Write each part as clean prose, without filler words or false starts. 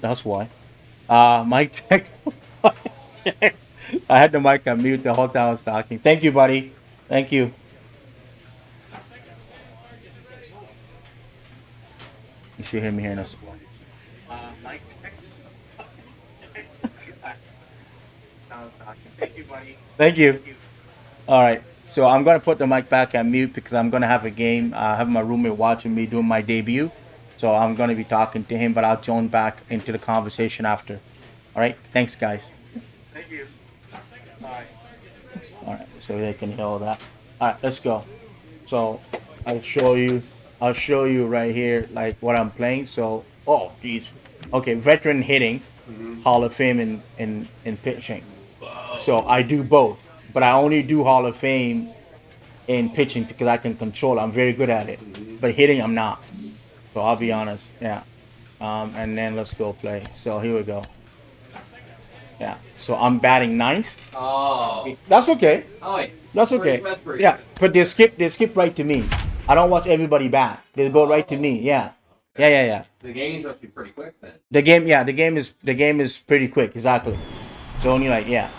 That's why. Mic check. I had the mic on mute the whole time I was talking. Thank you, buddy. Thank you. You should hear me here in a second. Mic check. Thank you, buddy. Thank you. All right. So I'm gonna put the mic back on mute because I'm gonna have a game. I have my roommate watching me doing my debut, so I'm gonna be talking to him. But I'll join back into the conversation after. All right. Thanks, guys. Thank you. All right. All right. So they can hear all that. All right. Let's go. So I'll show you. I'll show you right here, like what I'm playing. So, oh, geez. Okay, veteran hitting, Hall of Fame in pitching. So I do both, but I only do Hall of Fame in pitching because I can control. I'm very good at it, but hitting I'm not. So I'll be honest. Yeah. And then let's go play. So here we go. Yeah. So I'm batting ninth. Oh. That's okay. Oh, yeah. That's okay. That's pretty Yeah, but they skip right to me. I don't watch everybody bat. They go right to me. Yeah. Yeah. The games must be pretty quick then. The game is pretty quick. Exactly. So only like, yeah.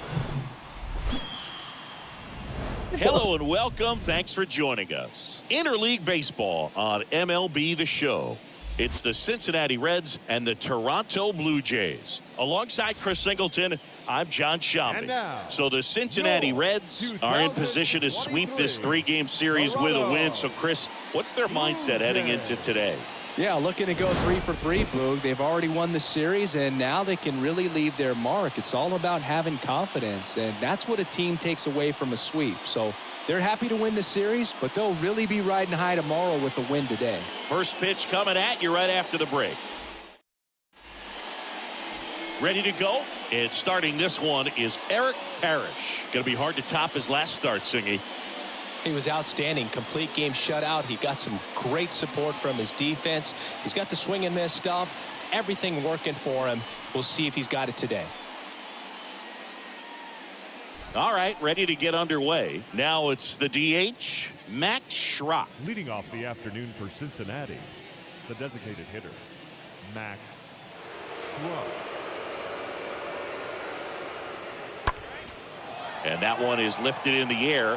Hello and welcome. Thanks for joining us. Interleague Baseball on MLB The Show. It's the Cincinnati Reds and the Toronto Blue Jays. Alongside Chris Singleton, I'm John Shambi. So the Cincinnati Reds are in position to sweep this three-game series with a win. So, Chris, what's their mindset heading into today? Yeah, looking to go 3 for 3, Boog. They've already won the series, and now they can really leave their mark. It's all about having confidence, and that's what a team takes away from a sweep. So they're happy to win the series, but they'll really be riding high tomorrow with the win today. First pitch coming at you right after the break. Ready to go? And starting this one is Eric Parrish. Going to be hard to top his last start, Singy. He was outstanding. Complete game shutout. He got some great support from his defense. He's got the swing and miss stuff. Everything working for him. We'll see if he's got it today. All right, ready to get underway. Now it's the DH, Matt Schrock. Leading off the afternoon for Cincinnati, the designated hitter, Max Schrock. And that one is lifted in the air.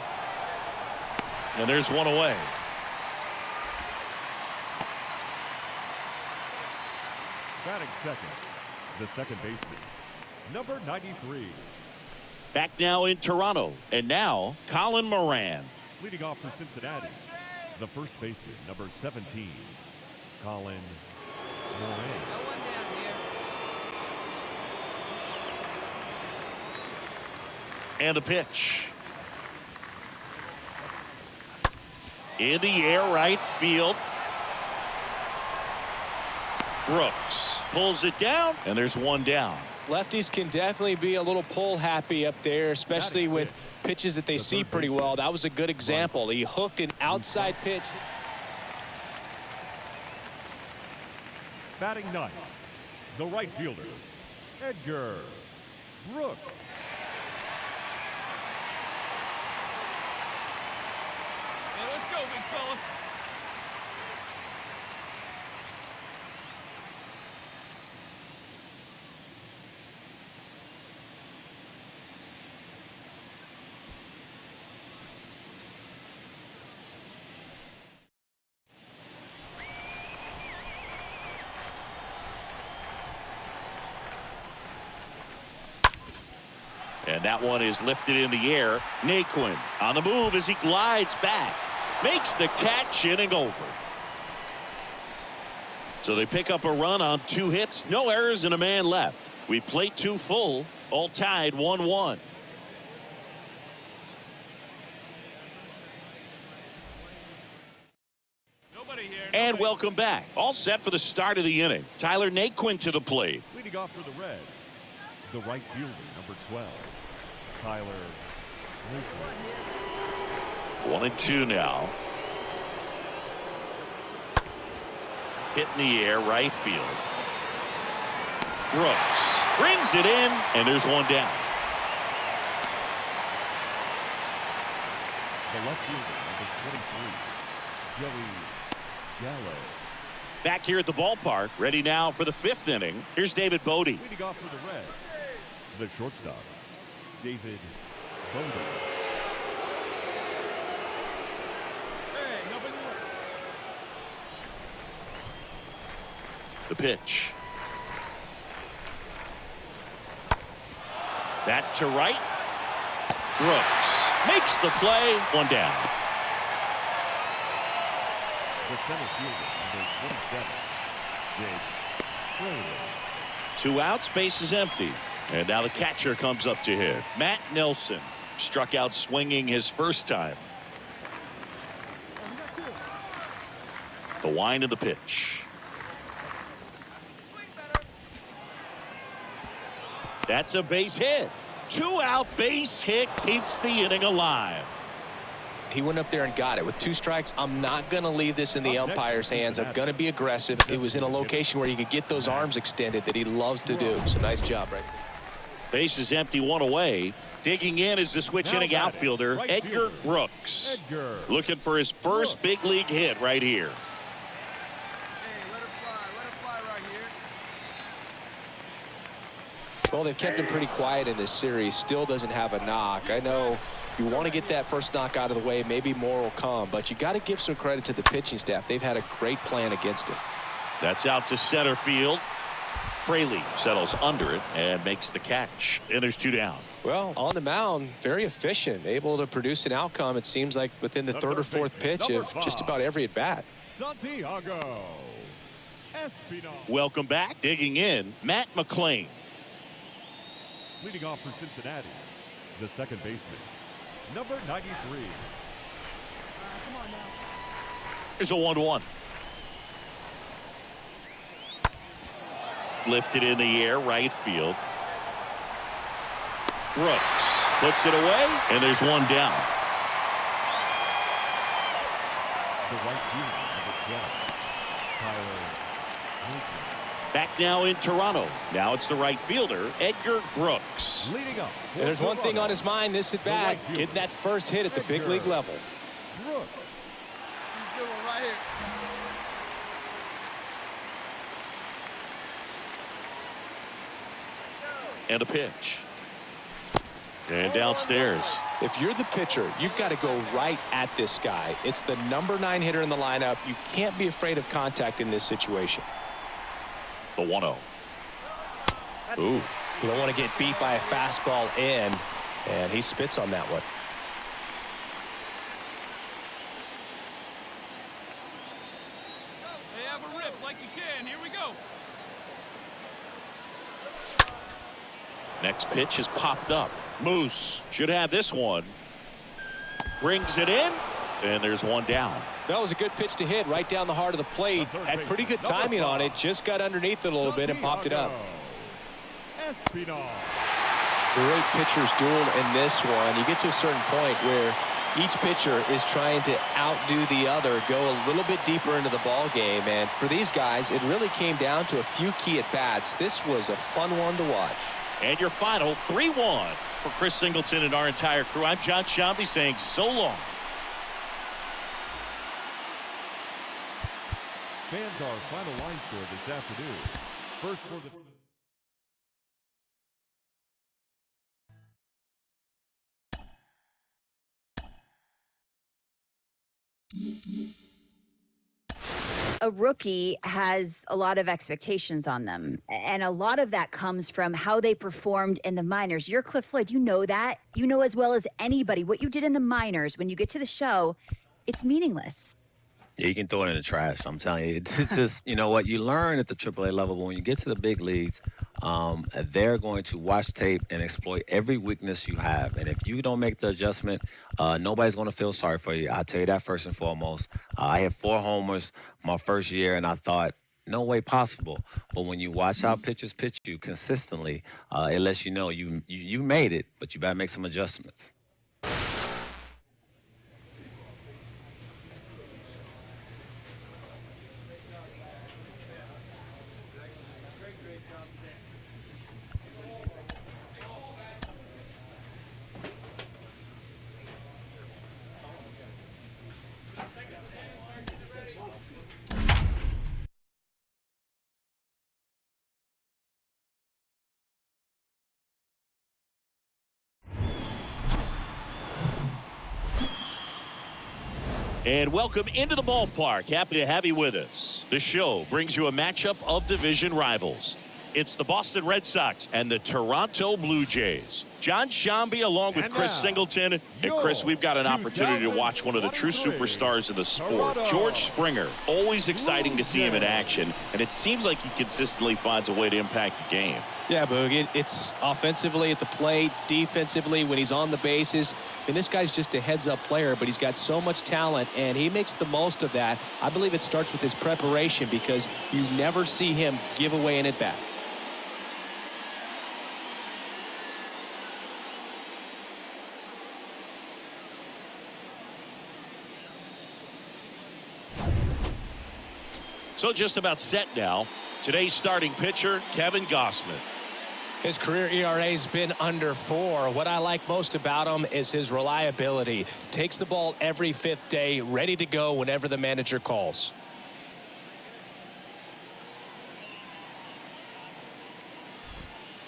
And there's one away. Batting second, the second baseman, number 93. Back now in Toronto. And now Colin Moran. Leading off for Cincinnati, the first baseman, number 17, Colin Moran. And the pitch. In the air, right field. Brooks pulls it down, and there's one down. Lefties can definitely be a little pull happy up there, especially with pitches that they see pretty well. That was a good example. He hooked an outside pitch. Batting ninth, the right fielder, Edgar Brooks. Let's go, big fella. And that one is lifted in the air. Naquin on the move as he glides back. Makes the catch, inning over. So they pick up a run on 2 hits, no errors, and a man left. We played 2 full, all tied 1-1. And welcome back. All set for the start of the inning. Tyler Naquin to the plate. Leading off for the Reds, the right fielder, number 12, Tyler Naquin. 1-2 now. Hit in the air, right field. Brooks brings it in, and there's one down. The left fielder, number 23, Joey Gallo. Back here at the ballpark, ready now for the 5th inning. Here's David Bodie. Leading off for the Reds, the shortstop, David Bodie. The pitch. That to right. Brooks makes the play. One down. The center fielder, number 27, Jake Fraley. 2 outs, base is empty. And now the catcher comes up to hit. Matt Nelson struck out swinging his first time. The wind of the pitch. That's a base hit. 2-out base hit keeps the inning alive. He went up there and got it. With 2 strikes, I'm not going to leave this in the umpire's hands. I'm going to be aggressive. It was in a location where he could get those arms extended that he loves to do. So nice job right there. Base is empty, 1 away. Digging in is the switch hitting outfielder, Edgar Brooks. Looking for his first big league hit right here. Well, they've kept him pretty quiet in this series. Still doesn't have a knock. I know you want to get that first knock out of the way. Maybe more will come, but you got to give some credit to the pitching staff. They've had a great plan against him. That's out to center field. Fraley settles under it and makes the catch. And there's 2 down. Well, on the mound, very efficient, able to produce an outcome. It seems like within the 3rd or 4th pitch of just about every at bat. Santiago Espinal. Welcome back. Digging in, Matt McClain. Leading off for Cincinnati, the second baseman, number 93. Here's a 1-1. Lifted in the air, right field. Brooks puts it away, and there's 1 down. The right fielder, number 12, Tyler Hilton. Back now in Toronto. Now it's the right fielder, Edgar Brooks. Leading up. And there's one thing on his mind this at bat, getting that first hit at the big league level. Brooks. And a pitch. And downstairs. If you're the pitcher, you've got to go right at this guy. It's the number 9 hitter in the lineup. You can't be afraid of contact in this situation. The 1-0. Ooh. You don't want to get beat by a fastball in, and he spits on that one. Hey, have a rip like you can. Here we go. Next pitch is popped up. Moose should have this one. Brings it in, and there's 1 down. That was a good pitch to hit right down the heart of the plate. Had pretty good timing on it. Just got underneath it a little bit and popped it up. Espinal. Great pitchers duel in this one. You get to a certain point where each pitcher is trying to outdo the other, go a little bit deeper into the ball game. And for these guys, it really came down to a few key at-bats. This was a fun one to watch. And your final 3-1 for Chris Singleton and our entire crew. I'm John Shambi saying so long. Fans, our final line score this afternoon. First for the a rookie has a lot of expectations on them, and a lot of that comes from how they performed in the minors. You're Cliff Floyd. You know that. You know as well as anybody what you did in the minors. When you get to the show, it's meaningless. Yeah, you can throw it in the trash. I'm telling you, it's just, you know what, you learn at the AAA level, but when you get to the big leagues, they're going to watch tape and exploit every weakness you have. And if you don't make the adjustment, nobody's going to feel sorry for you. I'll tell you that first and foremost. I had 4 homers my first year, and I thought, no way possible. But when you watch how pitchers pitch you consistently, it lets you know you made it, but you better make some adjustments. And welcome into the ballpark. Happy to have you with us. The show brings you a matchup of division rivals. It's the Boston Red Sox and the Toronto Blue Jays. John Shambi along with Chris Singleton. And Chris, we've got an opportunity to watch one of the true superstars of the sport, George Springer. Always exciting to see him in action, and it seems like he consistently finds a way to impact the game. Yeah, Boog, it's offensively at the plate, defensively when he's on the bases. And this guy's just a heads-up player, but he's got so much talent, and he makes the most of that. I believe it starts with his preparation because you never see him give away an at-bat. So just about set now. Today's starting pitcher, Kevin Gausman. His career ERA's been under 4. What I like most about him is his reliability. Takes the ball every 5th day, ready to go whenever the manager calls.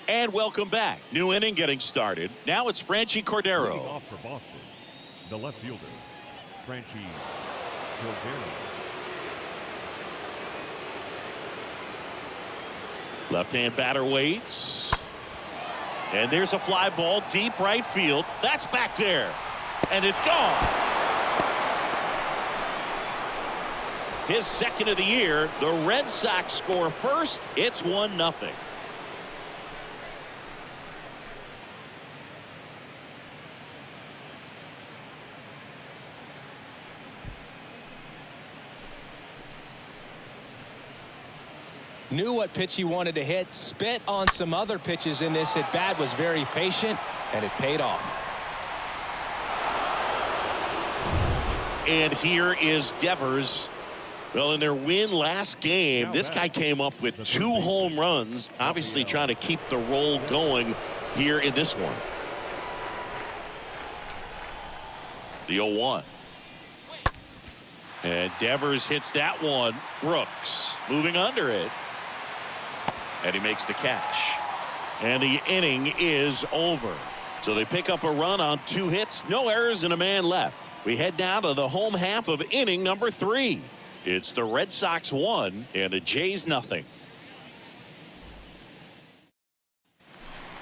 And welcome back. New inning getting started. Now it's Franchi Leading Cordero. off for Boston, the left fielder, Franchi Cordero. Left-hand batter waits. And there's a fly ball deep right field. That's back there. And it's gone. His second of the year. The Red Sox score first. It's 1-0. Knew what pitch he wanted to hit, spit on some other pitches in this at bat, was very patient, and it paid off. And here is Devers. Well, in their win last game, this guy came up with 2 home runs, obviously trying to keep the roll going here in this one. The 0-1. And Devers hits that one. Brooks moving under it. And he makes the catch. And the inning is over. So they pick up a run on 2 hits, no errors, and a man left. We head now to the home half of inning number 3. It's the Red Sox 1 and the Jays 0.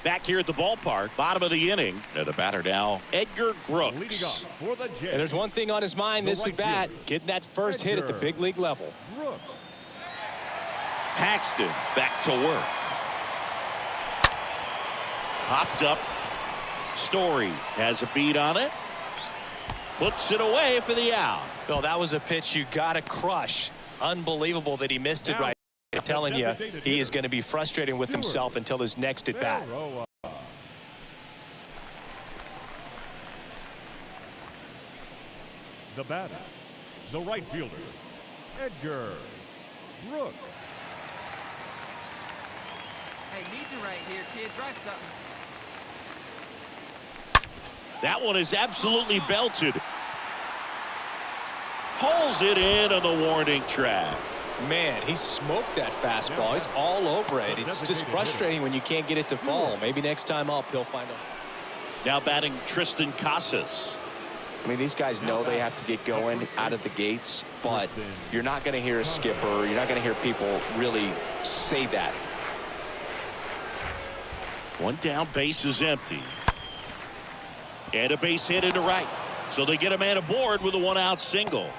Back here at the ballpark, bottom of the inning. And the batter now, Edgar Leading Brooks. off for the Jays. And there's one thing on his mind this at bat, getting that first hit at the big league level. Brooks. Paxton back to work. Popped up. Story has a beat on it. Puts it away for the out. Well, that was a pitch you got to crush. Unbelievable that he missed it right. I'm telling you, he is going to be frustrating with himself until his next at bat. The batter, the right fielder, Edgar Brooks. Hey, need you right here, kid. Drive something. That one is absolutely belted. Pulls it in on the warning track. Man, he smoked that fastball. He's all over it. It's just frustrating when you can't get it to fall. Maybe next time up, he'll find out. Now batting Tristan Casas. I mean, these guys know they have to get going out of the gates, but you're not going to hear a skipper. You're not going to hear people really say that. One down, base is empty. And a base hit into right. So they get a man aboard with a 1-out single.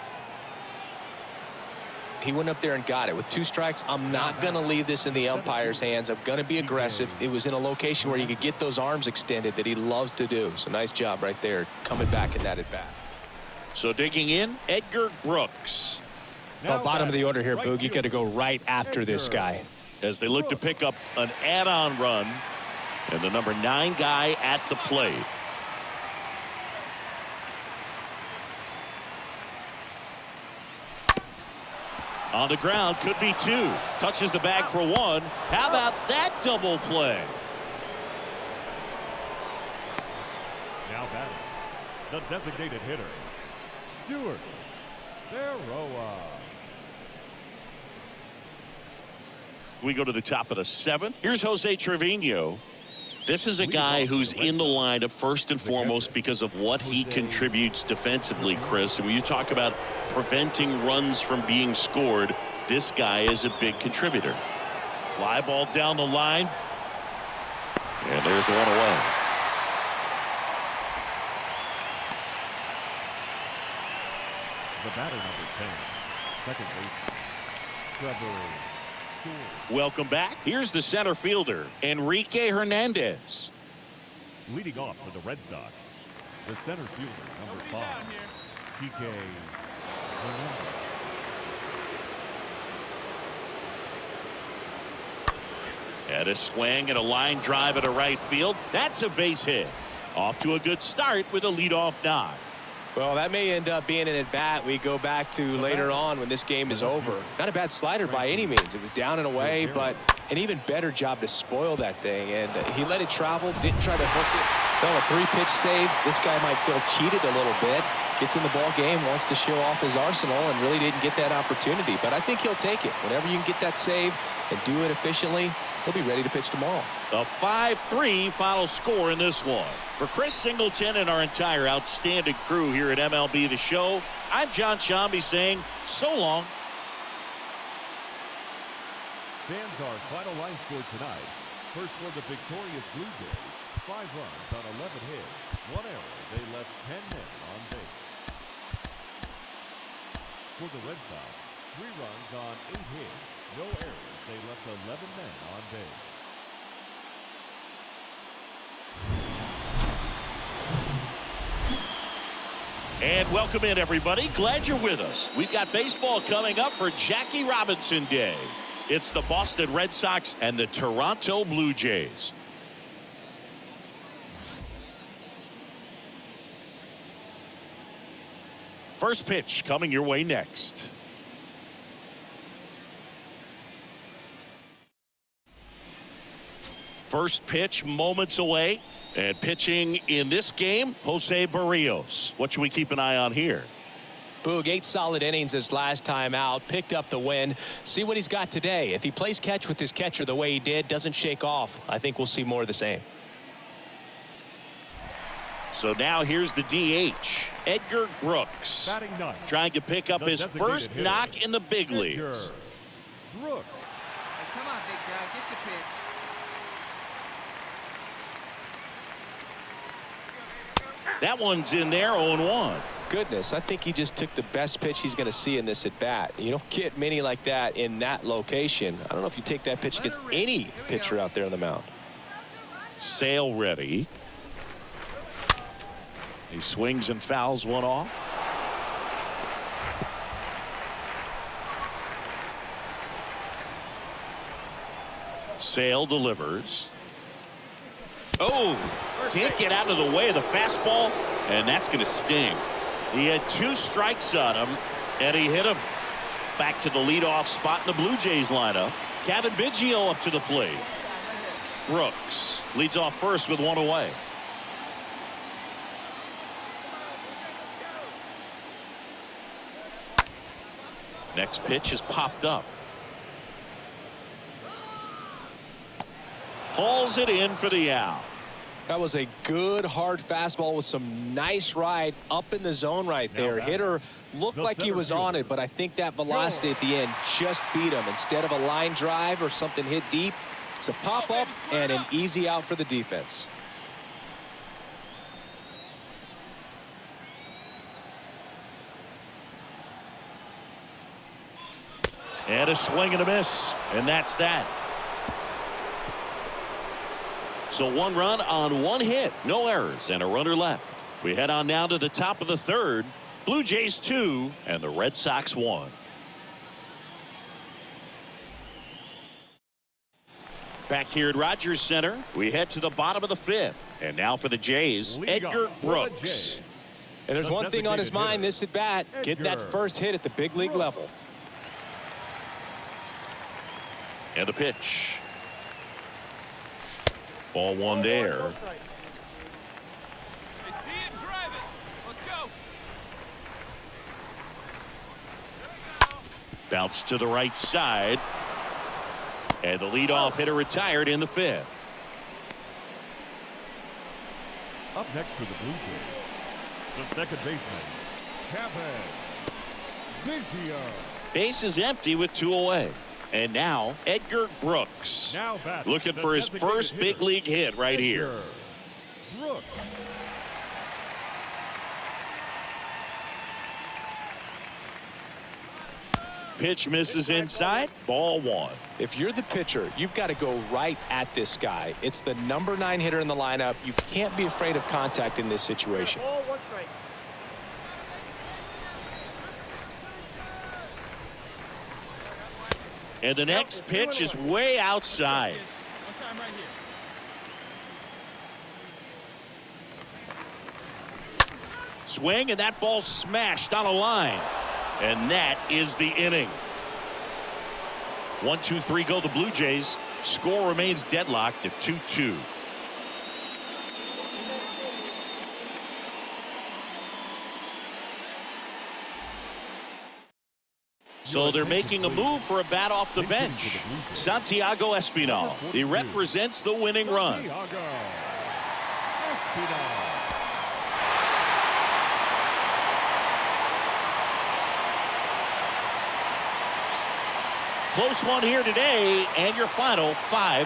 He went up there and got it. With 2 strikes, I'm not going to leave this in the umpire's hands. I'm going to be aggressive. It was in a location where you could get those arms extended that he loves to do. So nice job right there, coming back in that at bat. So digging in, Edgar Brooks. Well, bottom of the order here, Boog. You got to go right after this guy. As they look to pick up an add-on run. And the number 9 guy at the plate. On the ground, could be 2. Touches the bag for 1. How about that double play? Now batting, the designated hitter, Stuart Berroa. We go to the top of the 7th. Here's Jose Trevino. This is a guy who's in the lineup first and foremost because of what he contributes defensively, Chris. And when you talk about preventing runs from being scored, this guy is a big contributor. Fly ball down the line. And there's one away. The batter, number 10, second baseman, Trevor Story. Welcome back. Here's the center fielder, Enrique Hernandez. Leading off for the Red Sox, the center fielder, number 5, TK Hernandez. And a swing and a line drive at a right field. That's a base hit. Off to a good start with a leadoff knock. Well, that may end up being an at-bat we go back to later on when this game is over. Not a bad slider by any means. It was down and away, but an even better job to spoil that thing. And he let it travel, didn't try to hook it. Well, a 3-pitch save. This guy might feel cheated a little bit. Gets in the ball game, wants to show off his arsenal, and really didn't get that opportunity. But I think he'll take it. Whenever you can get that save and do it efficiently, he'll be ready to pitch tomorrow. A 5-3 final score in this one. For Chris Singleton and our entire outstanding crew here at MLB The Show, I'm John Shambi saying so long. Fans, our final line score tonight. First for the victorious Blue Jays, 5 runs on 11 hits, 1 error. They left 10 men on base. For the Red Sox, 3 runs on 8 hits, no errors. They left 11 men on base. And welcome in, everybody. Glad you're with us. We've got baseball coming up for Jackie Robinson Day. It's the Boston Red Sox and the Toronto Blue Jays. First pitch coming your way next. First pitch moments away. And pitching in this game, Jose Barrios. What should we keep an eye on here? Boog, 8 solid innings his last time out, picked up the win. See what he's got today. If he plays catch with his catcher the way he did, doesn't shake off, I think we'll see more of the same. So now here's the DH, Edgar Brooks, Batting ninth, trying to pick up the his designated first hitter, knock in the big Edgar leagues. Brooks. Hey, come on, big guy. Get your pitch. That one's in there, 0-1. Goodness, I think he just took the best pitch he's going to see in this at bat. You don't get many like that in that location. I don't know if you take that pitch against any pitcher out there on the mound. Sale ready. He swings and fouls one off. Sale delivers. Oh, can't get out of the way of the fastball, and that's going to sting. He had 2 strikes on him, and he hit him. Back to the leadoff spot in the Blue Jays lineup. Kevin Biggio up to the plate. Brooks leads off first with 1 away. Next pitch is popped up. Hauls it in for the out. That was a good hard fastball with some nice ride up in the zone right there. Hitter looked like he was on it, but I think that velocity at the end just beat him. Instead of a line drive or something hit deep, it's a pop up and an easy out for the defense. And a swing and a miss, and that's that. So 1 run on 1 hit, no errors, and a runner left. We head on now to the top of the 3rd. Blue Jays 2 and the Red Sox 1. Back here at Rogers Center, we head to the bottom of the 5th. And now for the Jays, Edgar Brooks. And there's one thing on his mind this at bat, get that first hit at the big league level. And the pitch. Ball 1 there. They see it, drive it. Let's go. Bounce to the right side. And the leadoff hitter retired in the 5th. Up next for the Blue Jays, the second baseman, Kevin Biggio. Base is empty with 2 away. And now Edgar Brooks. Now batting, Looking the for his designated first big hitter, league hit right here. Edgar Brooks. Pitch misses inside. Ball 1. If you're the pitcher, you've got to go right at this guy. It's the number 9 hitter in the lineup. You can't be afraid of contact in this situation. And the next pitch is way outside. Swing, and that ball smashed on a line. And that is the inning. 1-2-3 go the Blue Jays. Score remains deadlocked at 2-2. So they're making a move for a bat off the bench. Santiago Espinal. He represents the winning run. Santiago Espinal. Close one here today, and your final 5-4.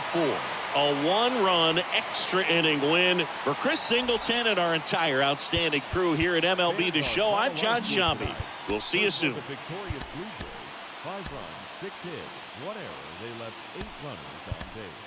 A 1-run extra inning win for Chris Singleton and our entire outstanding crew here at MLB The Show. I'm John Shambi. We'll see you soon. The victorious Blue Jays, 5 runs, 6 hits, 1 error. They left 8 runners on base.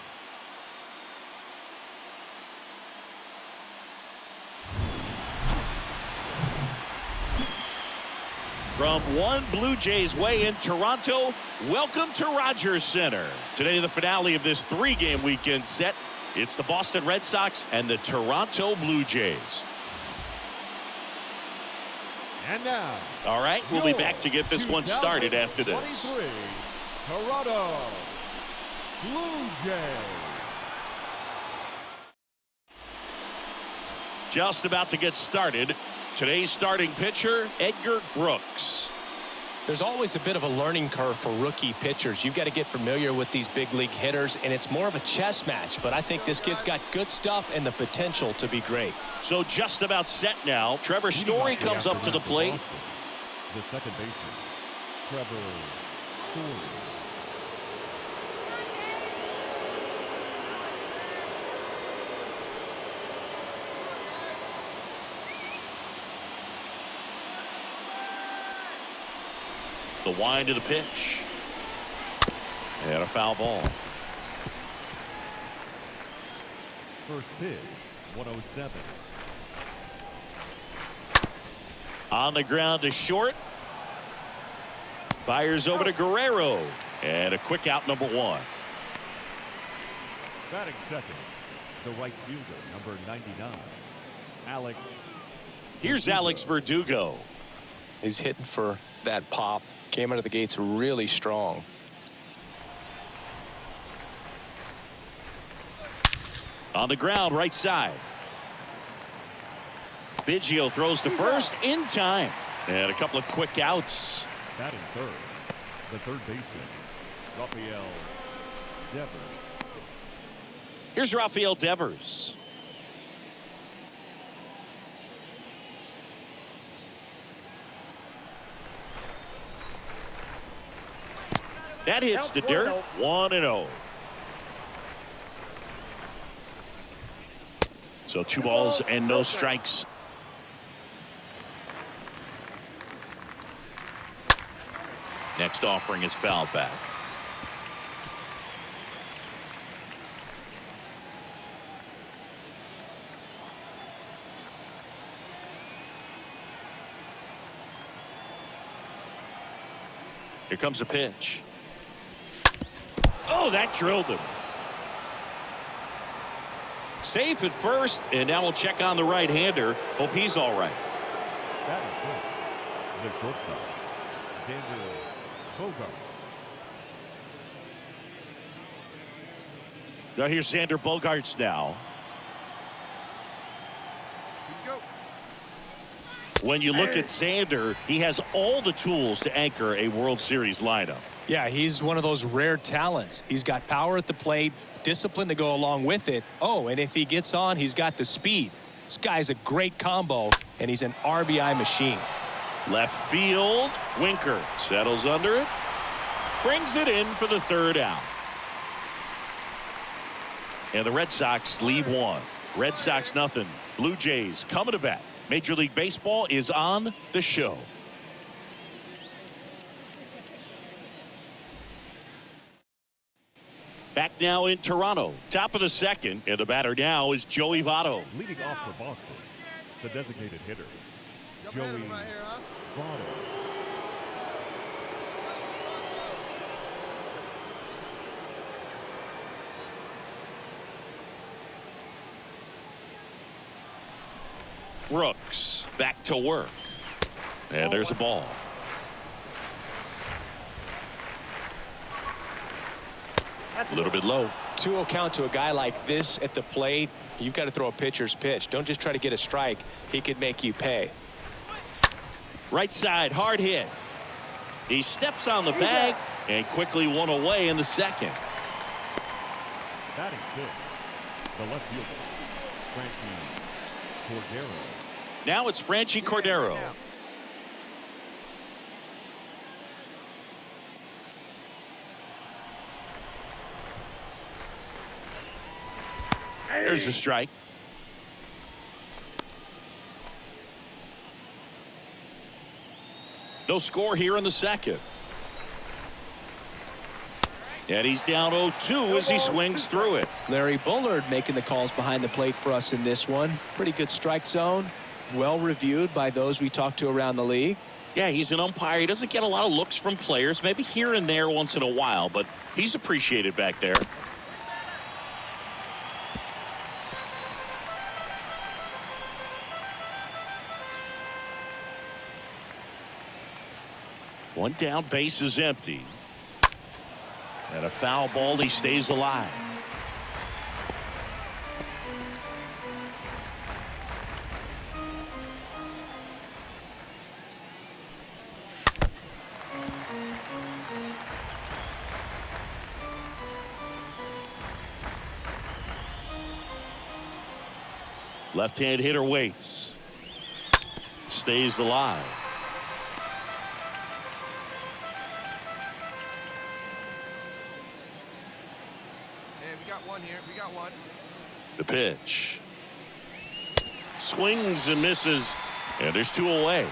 From one Blue Jays way in Toronto, welcome to Rogers Center. Today, the finale of this 3-game weekend set. It's the Boston Red Sox and the Toronto Blue Jays. And now, all right, we'll be back to get this one started after this. 23, Toronto Blue Jays. Just about to get started. Today's starting pitcher, Edgar Brooks. There's always a bit of a learning curve for rookie pitchers. You've got to get familiar with these big league hitters, and it's more of a chess match. But I think this kid's got good stuff and the potential to be great. So just about set now. Trevor Story comes up to the plate. The second baseman, Trevor Story. The wind of the pitch. And a foul ball. First pitch, 107. On the ground to short. Fires over to Guerrero. And a quick out, number 1. Batting second, the right fielder, number 99, Alex. Here's Alex Verdugo. He's hitting for that pop. Came out of the gates really strong. On the ground, right side. Biggio throws to first in time. And a couple of quick outs. Batting third, the third baseman, Rafael Devers. Here's Rafael Devers. That hits the dirt. 1-0. So 2 balls and no strikes. Next offering is fouled back. Here comes a pitch. Oh, that drilled him. Safe at first, and now we'll check on the right-hander. Hope he's all right. Batting fifth, the shortstop, Xander Bogart. Now here's Xander Bogaerts now. When you look at Xander, he has all the tools to anchor a World Series lineup. Yeah, he's one of those rare talents. He's got power at the plate, discipline to go along with it. Oh, and if he gets on, he's got the speed. This guy's a great combo, and he's an RBI machine. Left field. Winker settles under it. Brings it in for the third out. And the Red Sox lead one. Red Sox nothing. Blue Jays coming to bat. Major League Baseball is on the show. Back now in Toronto. Top of the second. And the batter now is Joey Votto. Leading off for Boston, the designated hitter, Joey Votto. Brooks back to work. And there's a ball. A little bit low. 2-0 count to a guy like this at the plate. You've got to throw a pitcher's pitch. Don't just try to get a strike. He could make you pay. Right side, hard hit. He steps on the bag and quickly one away in the second. Batting sixth, the left fielder, Franchi Cordero. Now it's Franchi Cordero. There's a strike. No score here in the second. And he's down 0-2 as he swings through it. Larry Bullard making the calls behind the plate for us in this one. Pretty good strike zone. Well reviewed by those we talked to around the league. Yeah, he's an umpire. He doesn't get a lot of looks from players, maybe here and there once in a while, but he's appreciated back there. One down, base is empty. And a foul ball, he stays alive. Left-hand hitter waits. Stays alive. The pitch. Swings and misses. And there's 2 away.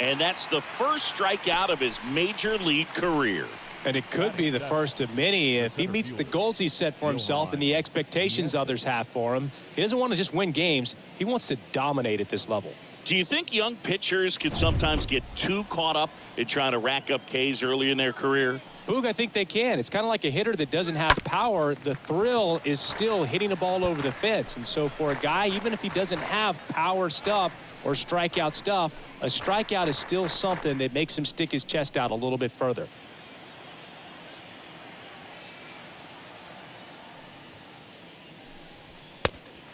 And that's the first strikeout of his major league career. And it could be the first of many if he meets the goals he set for himself and the expectations others have for him. He doesn't want to just win games. He wants to dominate at this level. Do you think young pitchers can sometimes get too caught up in trying to rack up Ks early in their career? Boog, I think they can. It's kind of like a hitter that doesn't have power. The thrill is still hitting a ball over the fence. And so for a guy, even if he doesn't have power stuff or strikeout stuff, a strikeout is still something that makes him stick his chest out a little bit further.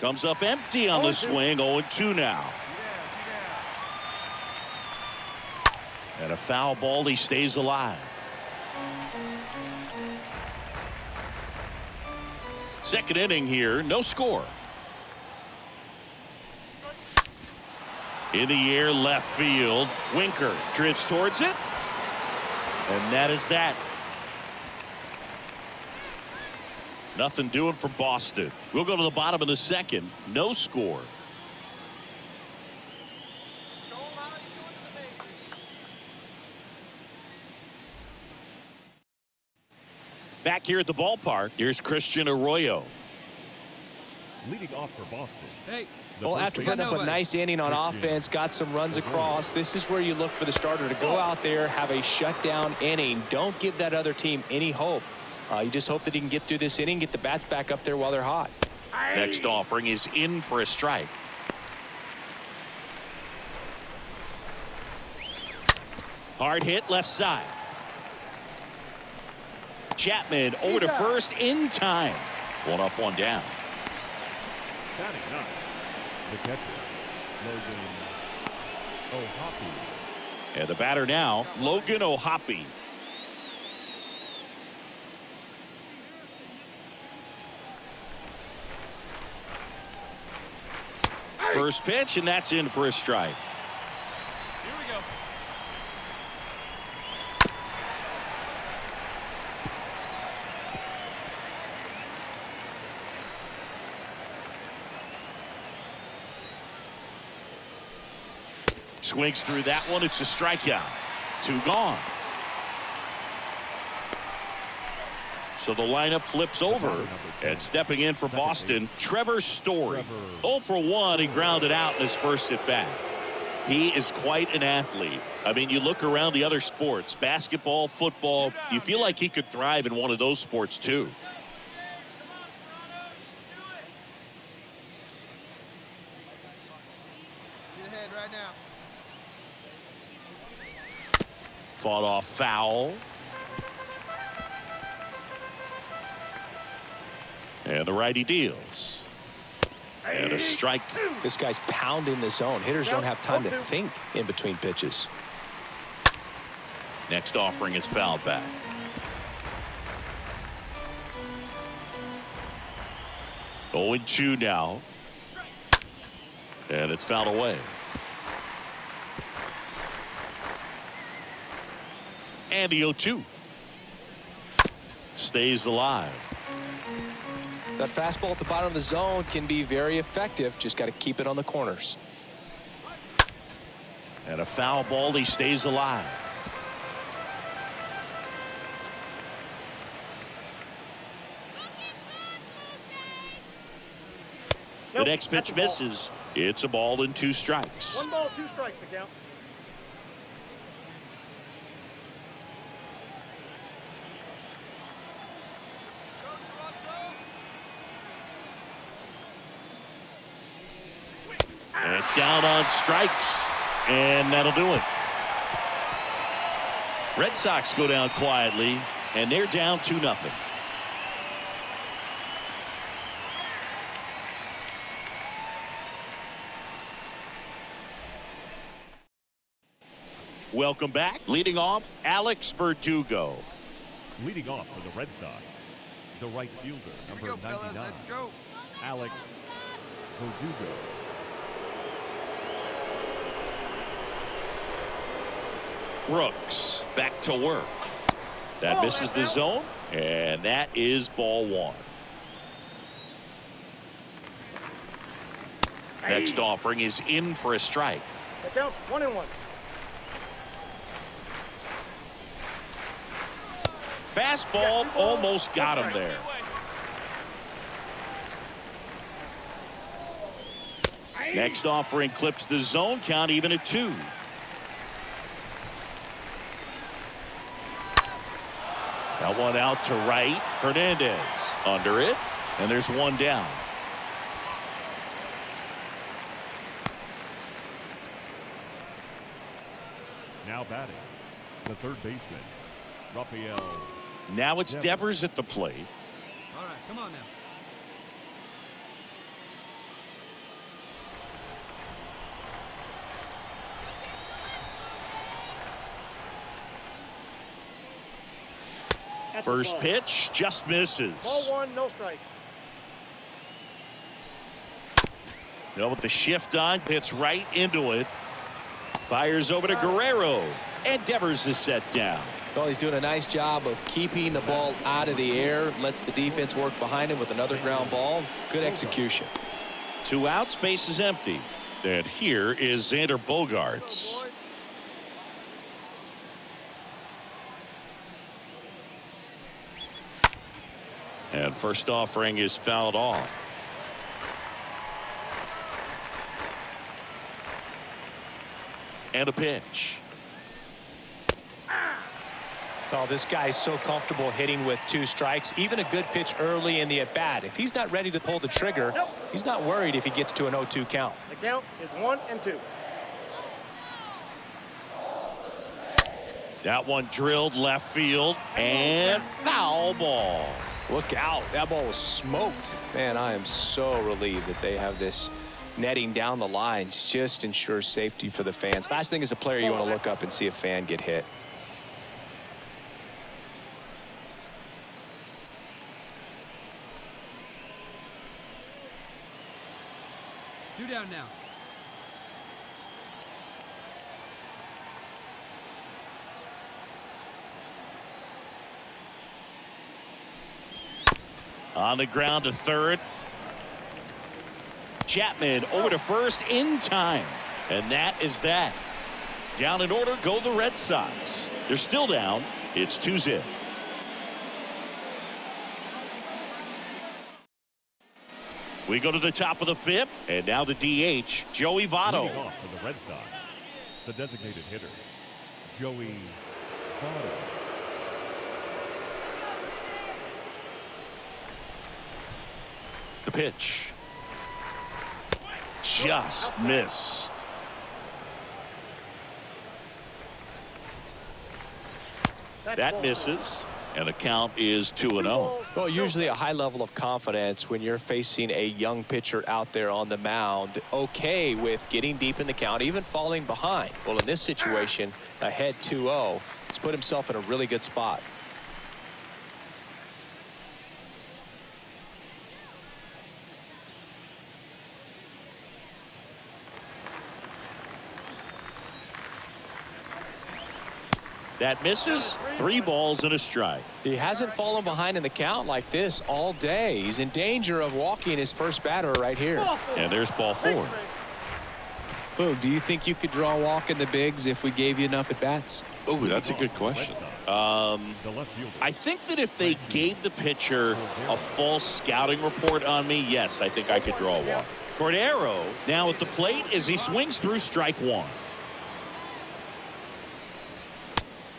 Comes up empty on the swing. 0-2 now. And a foul ball. He stays alive. Second inning here. No score. In the air, left field. Winker drifts towards it. And that is that. Nothing doing for Boston. We'll go to the bottom of the second. No score. Back here at the ballpark, here's Christian Arroyo. Leading off for Boston. Hey. Well, after putting up a nice inning on offense, got some runs across, this is where you look for the starter to go out there, have a shutdown inning. Don't give that other team any hope. You just hope that he can get through this inning, get the bats back up there while they're hot. Next offering is in for a strike. Hard hit left side. Chapman over to first in time. 1 up, 1 down. Batting ninth, the catcher, Logan O'Hoppe. And the batter now, Logan O'Hoppe. first pitch, and that's in for a strike. Here we go. Swings through that one. It's a strikeout. 2 gone. So the lineup flips over, and stepping in for Boston, Trevor Story. 0 for 1. He grounded out in his first at bat. He is quite an athlete. I mean, you look around the other sports, basketball, football, you feel like he could thrive in one of those sports too. Get ahead right now. Fought off foul. And the righty deals. And a strike. This guy's pounding the zone. Hitters don't have time to think in between pitches. Next offering is fouled back. Oh, 0-2 now. And it's fouled away. And the 0-2. Stays alive. That fastball at the bottom of the zone can be very effective. Just got to keep it on the corners. And a foul ball. He stays alive. The next pitch misses. It's a ball and 2 strikes. 1 ball, 2 strikes to count. And down on strikes. And that'll do it. Red Sox go down quietly, and they're down 2-0. Welcome back. Leading off, Alex Verdugo. Leading off for the Red Sox, the right fielder, number 99, Let's go. Alex Verdugo. Brooks back to work. That misses the zone, and that is ball 1. Next offering is in for a strike. That counts. 1-1. Fastball almost got him there. Next offering clips the zone, count even at 2. That one out to right. Hernandez under it, and there's 1 down. Now batting, the third baseman, Rafael. Now it's Devers at the plate. All right, come on now. First pitch just misses. Ball 1, no strike. Now with the shift on, hits right into it. Fires over to Guerrero, and Devers is set down. Well, he's doing a nice job of keeping the ball out of the air. Lets the defense work behind him with another ground ball. Good execution. 2 outs, base is empty. And here is Xander Bogaerts. And first offering is fouled off. And a pitch. Oh, this guy's so comfortable hitting with 2 strikes. Even a good pitch early in the at-bat. If he's not ready to pull the trigger, he's not worried if he gets to an 0-2 count. The count is 1 and 2. That one drilled left field, and foul ball. Look out. That ball was smoked. Man, I am so relieved that they have this netting down the lines. Just ensures safety for the fans. Last thing as a player, you want to look up and see a fan get hit. Two down now. On the ground to third. Chapman over to first in time. And that is that. Down in order go the Red Sox. They're still down. It's 2-0. We go to the top of the fifth, and now the DH, Joey Votto. Leading off for the Red Sox, the designated hitter, Joey Votto. The pitch. Just missed. That misses, and the count is 2-0. Well, usually a high level of confidence when you're facing a young pitcher out there on the mound. Okay with getting deep in the count, even falling behind. Well, in this situation, ahead 2-0, he's put himself in a really good spot. That misses. 3 balls and a strike. He hasn't fallen behind in the count like this all day. He's in danger of walking his first batter right here. And there's ball 4. Boog, do you think you could draw a walk in the bigs if we gave you enough at bats? Oh, that's a good question. I think that if they gave the pitcher a false scouting report on me, yes, I think I could draw a walk. Cordero now at the plate as he swings through strike 1.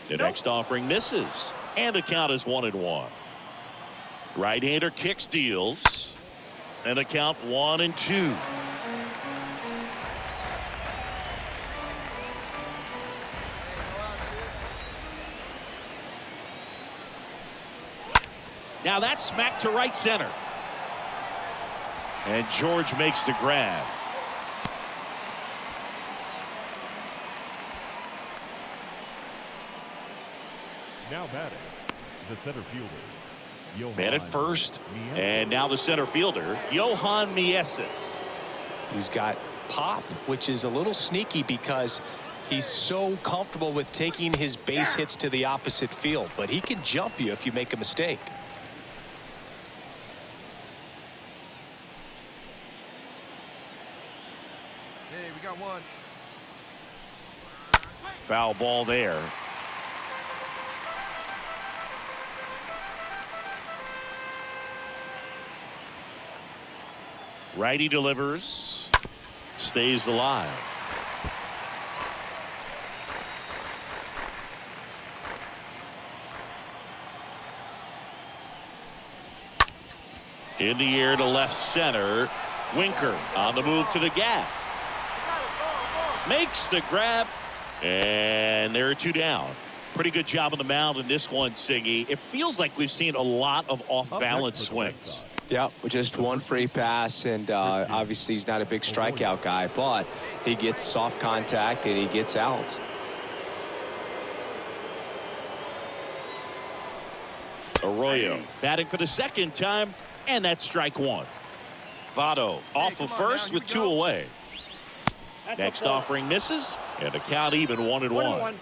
The next offering misses, and the count is 1-1. Right-hander kicks, deals, and the count 1-2. Now that's smacked to right center, and George makes the grab. Now batting, the center fielder, Johan Man at first, and now the center fielder, Johan Mieses. He's got pop, which is a little sneaky because he's so comfortable with taking his base hits to the opposite field, but he can jump you if you make a mistake. Hey, we got one. Foul ball there. Righty delivers, stays alive. In the air to left center. Winker on the move to the gap. Makes the grab, and there are 2 down. Pretty good job on the mound in this one, Siggy. It feels like we've seen a lot of off-balance swings. Yeah, just one free pass, and obviously he's not a big strikeout guy, but he gets soft contact and he gets outs. Arroyo batting for the second time, and that's strike 1. Votto off of first with 2 away. Next offering misses, and the count even 1-1.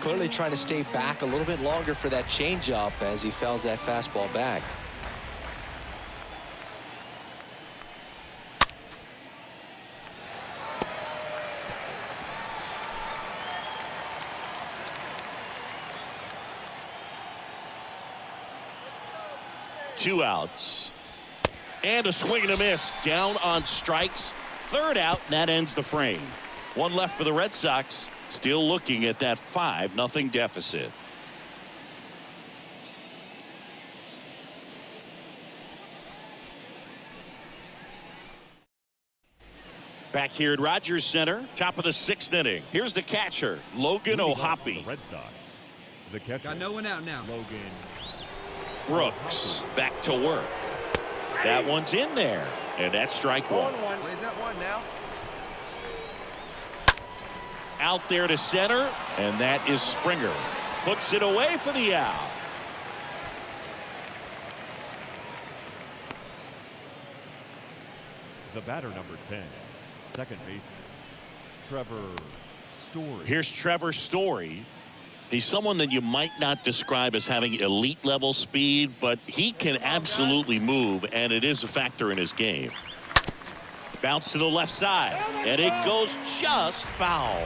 Clearly trying to stay back a little bit longer for that changeup as he fouls that fastball back. Two outs. And a swing and a miss. Down on strikes. Third out, and that ends the frame. 1 left for the Red Sox. Still looking at that 5-0 deficit. Back here at Rogers Center, top of the 6th inning. Here's the catcher, Logan O'Hoppe. The Red Sox, the catcher. Got no one out now. Logan Brooks back to work. That one's in there, and that's strike 1. Plays that one now. Out there to center, and that is Springer. Puts it away for the out. The batter, number 10, second baseman, Trevor Story. Here's Trevor Story. He's someone that you might not describe as having elite level speed, but he can absolutely move, and it is a factor in his game. Bounce to the left side, and it goes just foul.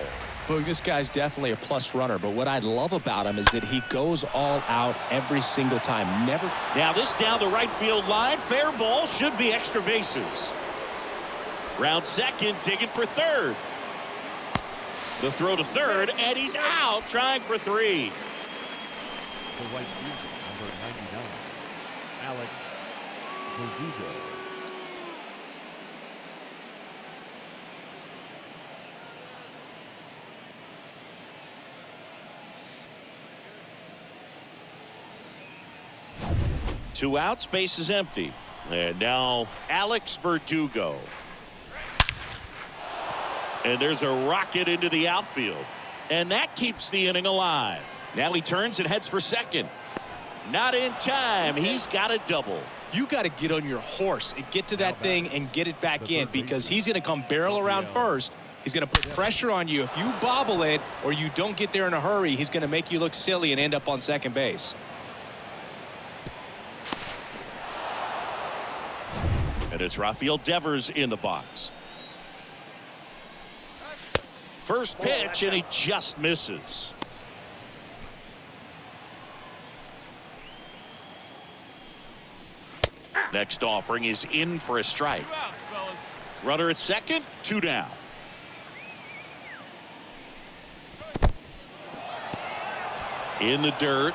Boog, this guy's definitely a plus runner, but what I love about him is that he goes all out every single time. Never. Now this down the right field line. Fair ball, should be extra bases. Round second, digging for third. The throw to third, and he's out trying for three. The right fielder, number 99, Alex Verdugo. Two outs, base is empty. And now Alex Verdugo. And there's a rocket into the outfield. And that keeps the inning alive. Now he turns and heads for second. Not in time. He's got a double. You got to get on your horse and get to that thing and get it back in, because he's going to come barrel around first. He's going to put pressure on you. If you bobble it or you don't get there in a hurry, he's going to make you look silly and end up on second base. And it's Rafael Devers in the box. First pitch, and he just misses. Next offering is in for a strike. Runner at second, two down. In the dirt.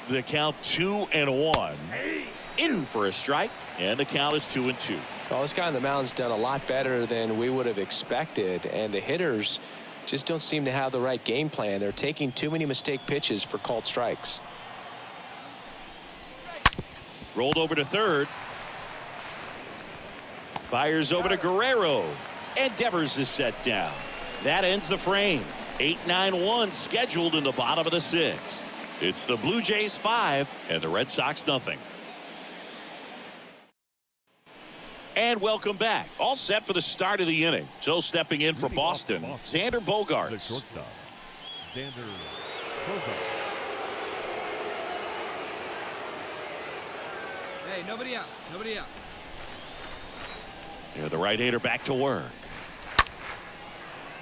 The count 2-1. In for a strike, and the count is 2-2. Well, this guy on the mound's done a lot better than we would have expected, and the hitters just don't seem to have the right game plan. They're taking too many mistake pitches for called strikes. Rolled over to third. Fires over to Guerrero, and Devers is set down. That ends the frame. 8-9-1 scheduled in the bottom of the sixth. It's the Blue Jays 5 and the Red Sox nothing. And welcome back. All set for the start of the inning. So stepping in for Boston, Xander The Bogaerts. shortstop, Xander Bogaerts. Hey, nobody out. Nobody out. Here the right-hander back to work.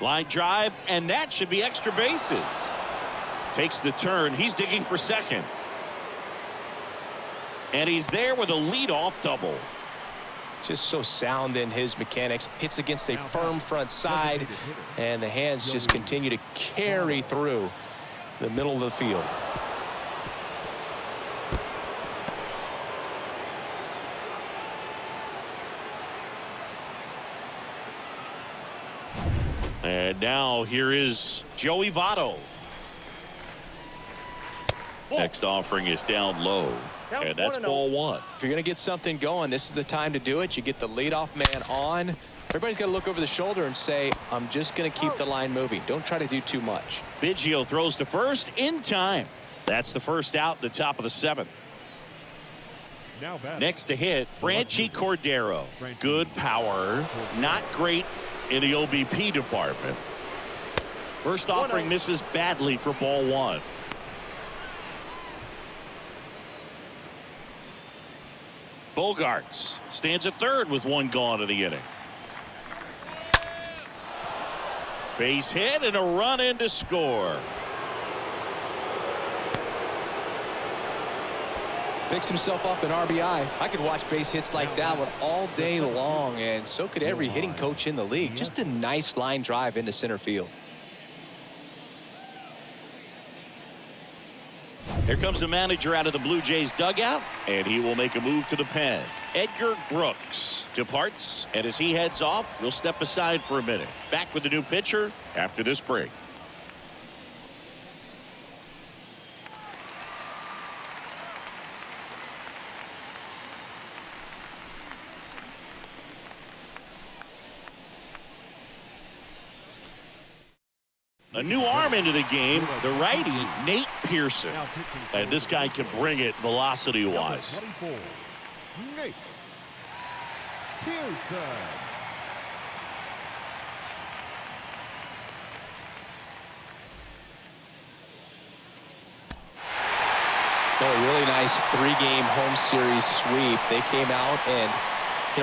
Line drive, and that should be extra bases. Takes the turn. He's digging for second. And he's there with a leadoff double. Just so sound in his mechanics. Hits against a firm front side, and the hands just continue to carry through the middle of the field. And now here is Joey Votto. Next offering is down low, and that's ball one. If you're going to get something going, this is the time to do it. You get the leadoff man on. Everybody's got to look over the shoulder and say, I'm just going to keep the line moving. Don't try to do too much. Biggio throws to first in time. That's the first out, the top of the seventh. Now batting. Next to hit, Franchi Cordero. Good power, not great in the OBP department. First offering misses badly for ball one. Bogaerts stands at third with one gone in the inning. Base hit and a run in to score. Picks himself up an RBI. I could watch base hits like that one all day long, and so could every hitting coach in the league. Just a nice line drive into center field. Here comes the manager out of the Blue Jays dugout, and he will make a move to the pen. Edgar Brooks departs, and as he heads off, we'll step aside for a minute. Back with the new pitcher after this break. A new arm into the game, the righty, Nate Pearson. And this guy can bring it velocity-wise. 24, Nate Pearson. Oh, a really nice 3-game home series sweep. They came out and,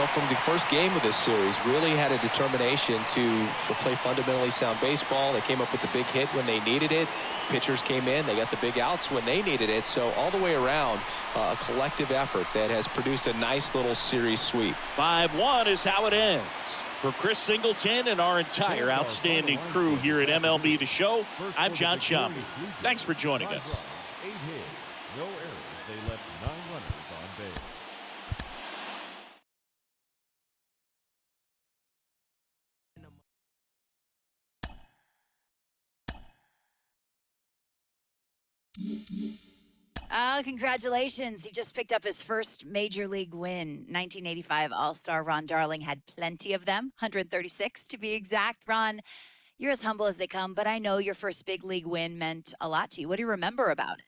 from the first game of this series, really had a determination to play fundamentally sound baseball. They came up with the big hit when they needed it. Pitchers came in. They got the big outs when they needed it. So all the way around, a collective effort that has produced a nice little series sweep. 5-1 is how it ends. For Chris Singleton and our entire outstanding crew here at MLB The Show, I'm John Shambi. Thanks for joining us. 8 hits, no errors. They left 9 runners on base. Congratulations. He just picked up his first major league win. 1985 All-Star Ron Darling had plenty of them, 136 to be exact. Ron, you're as humble as they come, but I know your first big league win meant a lot to you. What do you remember about it?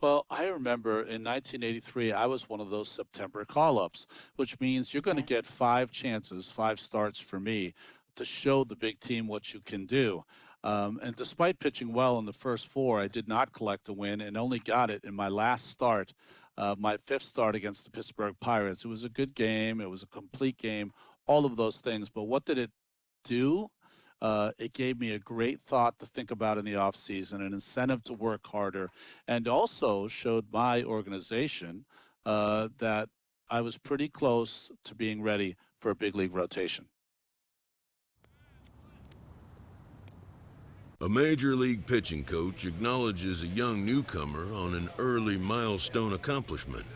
Well, I remember in 1983, I was one of those September call-ups, which means you're going to get 5 chances, 5 starts for me to show the big team what you can do. And despite pitching well in the first 4, I did not collect a win and only got it in my last start, my 5th start against the Pittsburgh Pirates. It was a good game. It was a complete game, all of those things. But what did it do? It gave me a great thought to think about in the offseason, an incentive to work harder, and also showed my organization that I was pretty close to being ready for a big league rotation. A major league pitching coach acknowledges a young newcomer on an early milestone accomplishment.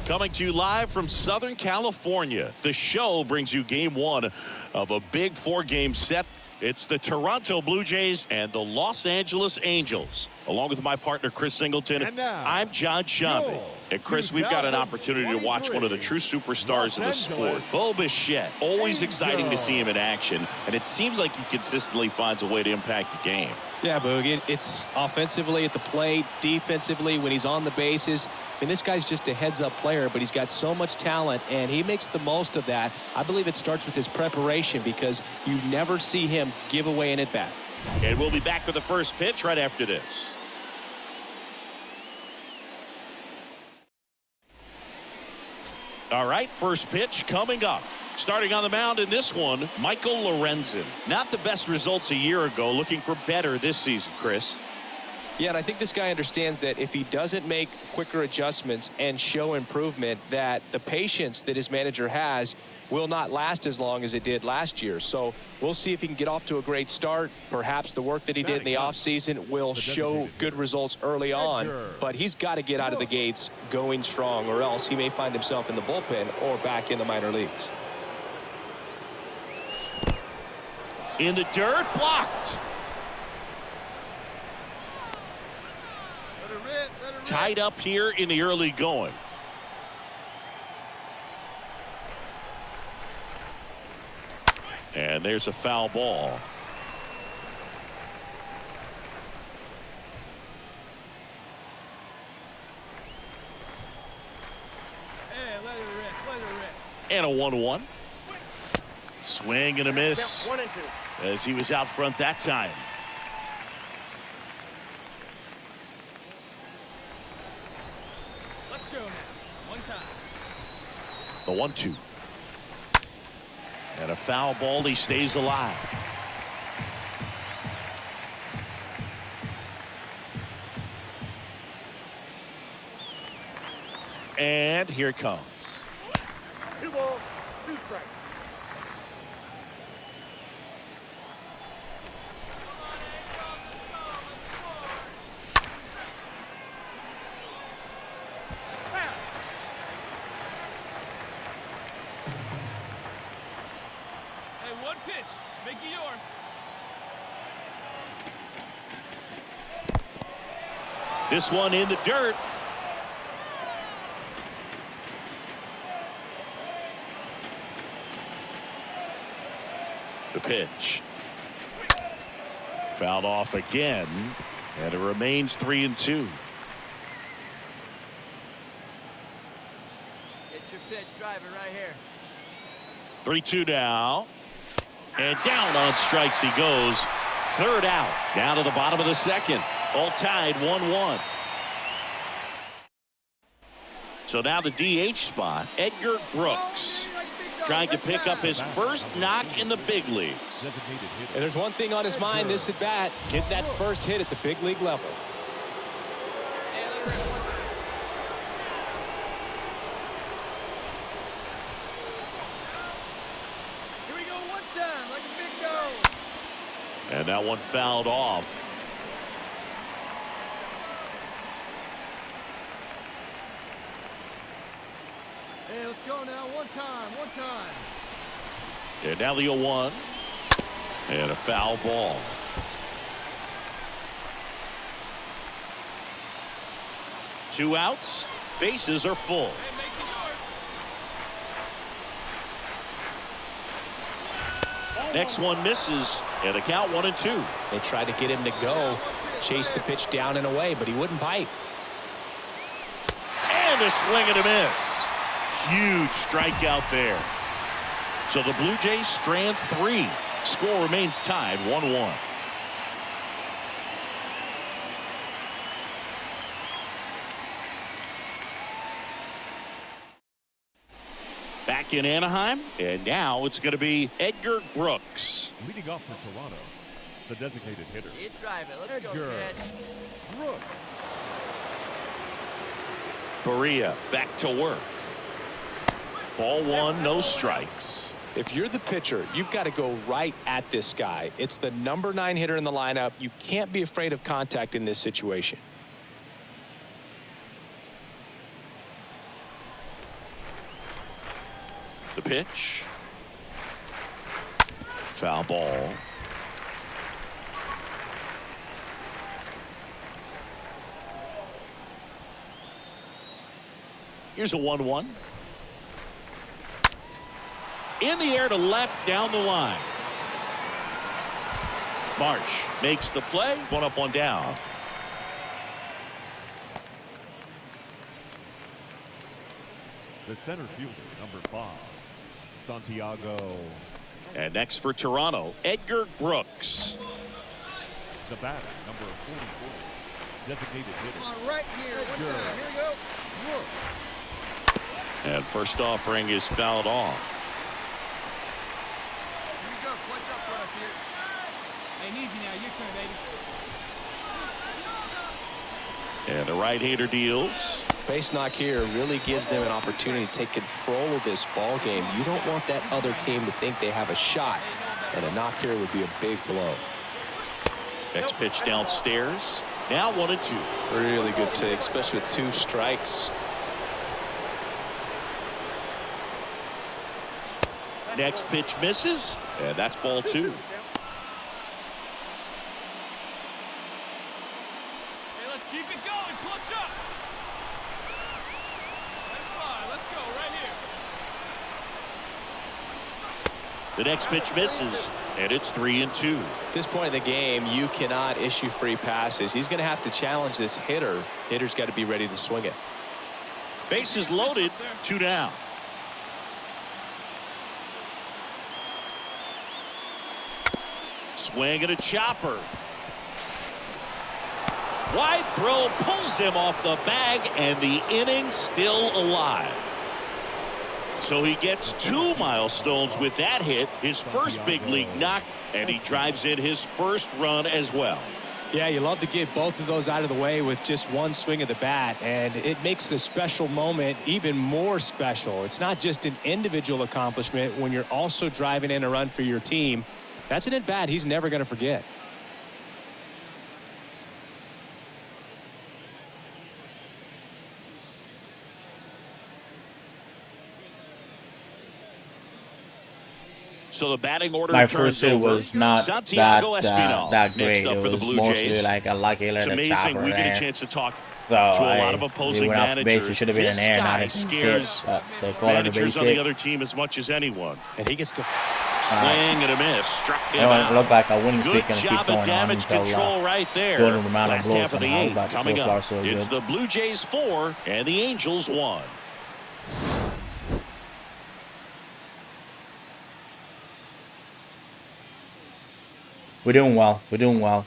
Coming to you live from Southern California, the show brings you game 1 of a big 4-game set. It's the Toronto Blue Jays and the Los Angeles Angels. Along with my partner, Chris Singleton, I'm John Shambi. And Chris, we've got an opportunity to watch one of the true superstars of the sport, Bo Bichette. Always exciting to see him in action, and it seems like he consistently finds a way to impact the game. Yeah, Boog, it's offensively at the plate, defensively when he's on the bases. I mean, this guy's just a heads-up player, but he's got so much talent, and he makes the most of that. I believe it starts with his preparation because you never see him give away an at-bat. And we'll be back with the first pitch right after this. All right, first pitch coming up. Starting on the mound in this one, Michael Lorenzen. Not the best results a year ago, looking for better this season, Chris. Yeah, and I think this guy understands that if he doesn't make quicker adjustments and show improvement, that the patience that his manager has will not last as long as it did last year. So we'll see if he can get off to a great start. Perhaps the work that he did in the offseason will show good results early on, but he's got to get out of the gates going strong, or else he may find himself in the bullpen or back in the minor leagues. In the dirt, blocked. Tied up here in the early going. And there's a foul ball. And a 1-1. Swing and a miss. 1 and 2. As he was out front that time. The 1-2. And a foul ball. He stays alive. And here it comes. 2 balls, 2 strikes. Hey, one pitch. Make it yours. This one in the dirt. The pitch. Fouled off again, and it remains 3-2. Get your pitch, drive it right here. 3-2 now. And down on strikes he goes. Third out. Down to the bottom of the second. All tied 1-1. So now the DH spot, Edgar Brooks, trying to pick up his first knock in the big leagues. And there's one thing on his mind this at bat. Get that first hit at the big league level. Here we go one time, like a big dog. And that one fouled off. Hey, let's go now. One time, one time. And now the 0-1. And a foul ball. Two outs. Bases are full. Hey, make it yours. Next one misses. And a count 1-2. They tried to get him to go, chase the pitch down and away, but he wouldn't bite. And a swing and a miss. Huge strikeout there. So the Blue Jays strand 3. Score remains tied 1-1. Back in Anaheim, and now it's going to be Edgar Brooks. Leading off for Toronto, the designated hitter. You drive it. Let's go, Edgar kid. Brooks. Berea back to work. Ball 1, no strikes. If you're the pitcher, you've got to go right at this guy. It's the number 9 hitter in the lineup. You can't be afraid of contact in this situation. The pitch. Foul ball. Here's a 1-1. In the air to left, down the line. Marsh makes the play. 1 up, 1 down. The center fielder, number 5, Santiago. And next for Toronto, Edgar Brooks. The batter, number 44, designated hitter. Come on, right here. One time. Here we go. And first offering is fouled off. Here we go. Clutch up for us here. They need you now. Your turn, baby. And the right-hander deals. Base knock here really gives them an opportunity to take control of this ball game. You don't want that other team to think they have a shot, and a knock here would be a big blow. Next pitch downstairs. Now 1-2. Really good take, especially with 2 strikes. Next pitch misses, and that's ball 2. Hey, let's keep it going. Clutch up. Let's go right here. The next pitch misses, and it's 3-2. At this point in the game, you cannot issue free passes. He's going to have to challenge this hitter. Hitter's got to be ready to swing it. Bases loaded, 2 down. Swing and a chopper. Wide throw pulls him off the bag, and the inning still alive. So he gets 2 milestones with that hit, his first big league knock, and he drives in his first run as well. Yeah, you love to get both of those out of the way with just one swing of the bat, and it makes the special moment even more special. It's not just an individual accomplishment when you're also driving in a run for your team. That's an at-bat he's never going to forget. So the batting order My turns first hit over. was not Santiago that Espinal that great. next up it for the was Blue mostly Jays. like a lucky It's little amazing. chopper We get a there. chance to talk So to a lot of they opposing went off base. It managers. should have been This an air, not guy a scares they call it a managers base on the hit. other team as much as anyone. And he gets to Swing and a miss. Struck him It out. looked like a winning Good streak and keep job going of damage on until control right there. Jordan Romano Last blows half of the somehow, eighth but coming so far up. so It's good. the Blue Jays 4 and the Angels 1. We're doing well. We're doing well.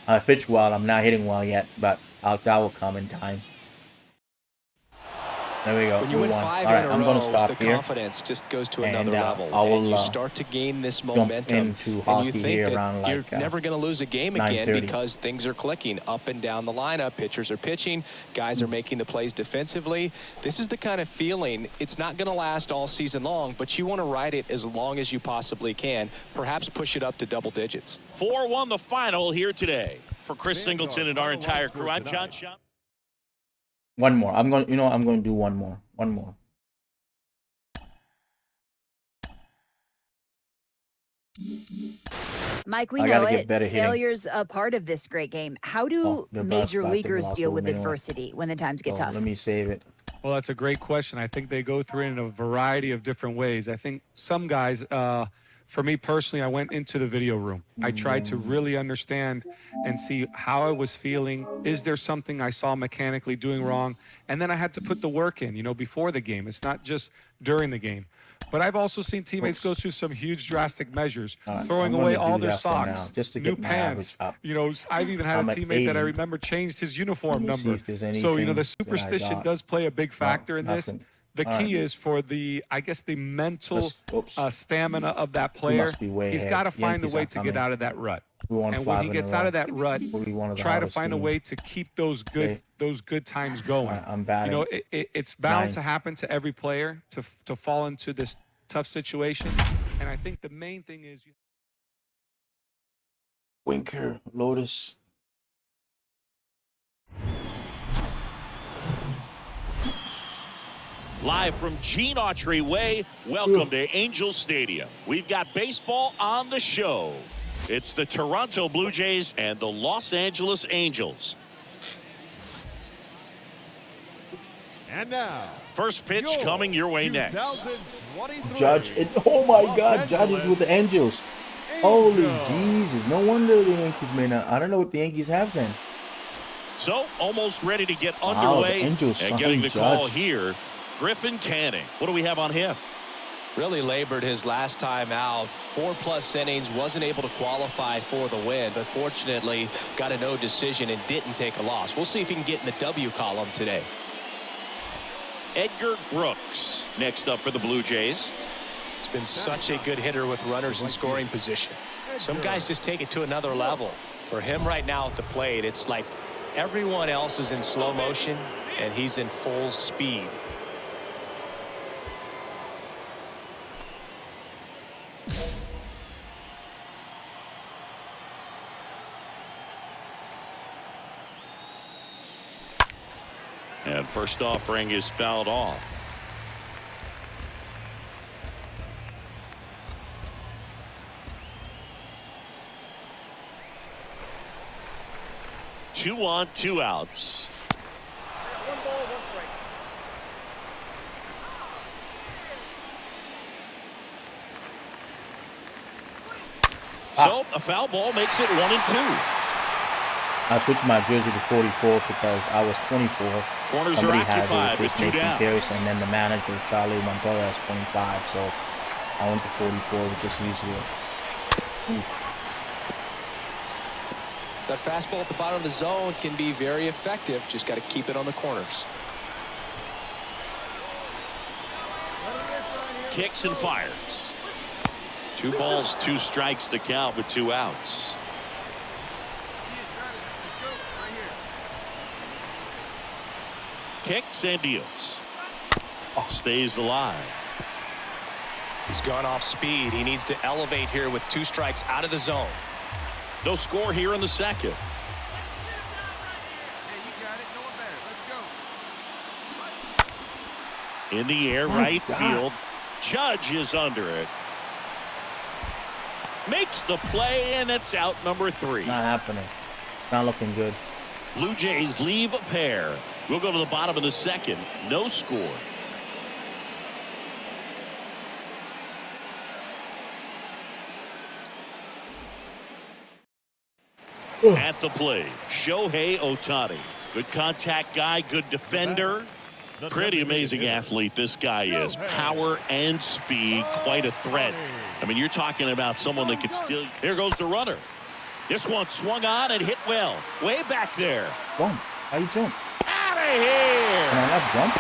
I pitch well. I'm not hitting well yet, but that will come in time. There we go. When you we win won. 5 All right, in a I'm going row, to stop the here. confidence just goes to And, another level. I will, and you start to gain this jump momentum. into And hockey you think here that around you're like never going to lose a game again 9:30. because things are clicking up and down the lineup. Pitchers are pitching. Guys are making the plays defensively. This is the kind of feeling. It's not going to last all season long, but you want to ride it as long as you possibly can. Perhaps push it up to double digits. 4-1 the final here today. For Chris Singleton and our entire crew, I'm John Schaub. One more. I'm going to do one more. One more. Mike, we I know gotta get it. better hitting. Failure's a part of this great game. How do they're major blasting leaguers off deal the with window. adversity when the times get tough? Let me save it. Well, that's a great question. I think they go through it in a variety of different ways. I think some guys, for me personally, I went into the video room. I tried to really understand and see how I was feeling. Is there something I saw mechanically doing wrong? And then I had to put the work in, before the game. It's not just during the game. But I've also seen teammates go through some huge drastic measures, throwing away all their socks, just to new get my pants. average up. I've even had I'm a at teammate that I 80. remember changed his uniform Let me see number. if there's So, anything the that I superstition got. does play a big factor in this. nothing. The All key right. is for the mental Oops. stamina of that player. must be way He's ahead. got to find a Yankees way are to get coming. out of that rut. We won And 5 when he in a gets row. out of that rut, We'll be one of the try to hottest find a teams. way to keep those good times going. I'm batting. It's bound to ninth. happen to every player to fall into this tough situation. And I think the main thing is Winker, Lotus. Live from Gene Autry Way, welcome to Angels Stadium. We've got baseball on the show. It's the Toronto Blue Jays and the Los Angeles Angels. And now, First pitch coming your way next. 2023 Judge. Oh my Los God, Judge is with the Angels. Holy Jesus. No wonder the Yankees may not. I don't know what the Yankees have then. So, almost ready to get Wow, underway. the Angels And getting the call Judge. here, Griffin Canning. What do we have on him? Really labored his last time out. 4+ innings, wasn't able to qualify for the win, but fortunately got a no decision and didn't take a loss. We'll see if he can get in the W column today. Edgar Brooks next up for the Blue Jays. He's been such a good hitter with runners in scoring position. Some guys just take it to another level. For him right now at the plate, it's like everyone else is in slow motion and he's in full speed. And first offering is fouled off. Two on, 2 outs. One ball, one strike. So a foul ball makes it 1 and 2. I switched my jersey to 44 because I was 24. Corners Somebody are had occupied it with with 2 Nathan down. Karras, and then the manager, Charlie Montoya, is 25. So I went to 44, which is easier. Oof. That fastball at the bottom of the zone can be very effective. Just got to keep it on the corners. Kicks and fires. 2 balls, 2 strikes to count with 2 outs. Kicks and deals. Stays alive. He's gone off speed. He needs to elevate here with 2 strikes out of the zone. No score here in the second. Yeah, you got it. No one better. Let's go. In the air, right field. Judge is under it. Makes the play, and it's out number 3. Not happening. Not looking good. Blue Jays leave a pair. We'll go to the bottom of the second. No score. At the plate, Shohei Ohtani. Good contact guy, good defender. Pretty amazing athlete this guy is. Power and speed, quite a threat. I mean, you're talking about someone that could still... Here goes the runner. This one swung on and hit well. Way back there. Jump. How you jump? Out of here! Can I not jump?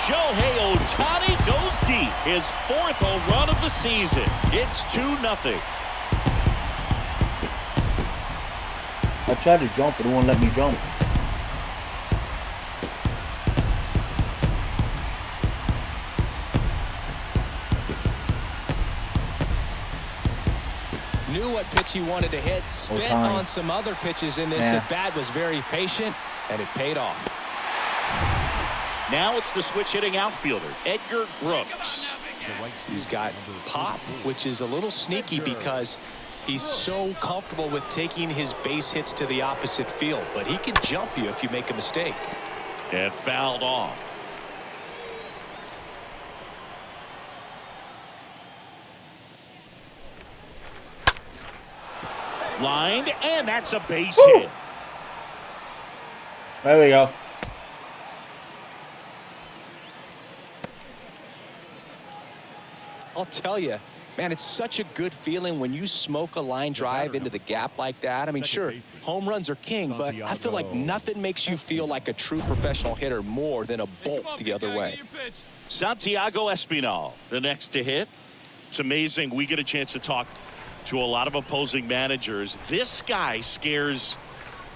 Shohei Ohtani goes deep. His 4th home run of the season. It's 2-0. I tried to jump, but it won't let me jump. Knew what pitch he wanted to hit. Spit on some other pitches in this at bat. Was very patient, and it paid off. Now it's the switch hitting outfielder, Edgar Brooks. He's got pop, which is a little sneaky because he's so comfortable with taking his base hits to the opposite field, but he can jump you if you make a mistake. And fouled off. Lined, and that's a base hit. There we go. I'll tell you, man, it's such a good feeling when you smoke a line drive into the gap like that. I mean, sure, home runs are king, but I feel like nothing makes you feel like a true professional hitter more than a bolt the other way. Santiago Espinal, the next to hit. It's amazing. We get a chance to talk to a lot of opposing managers. This guy scares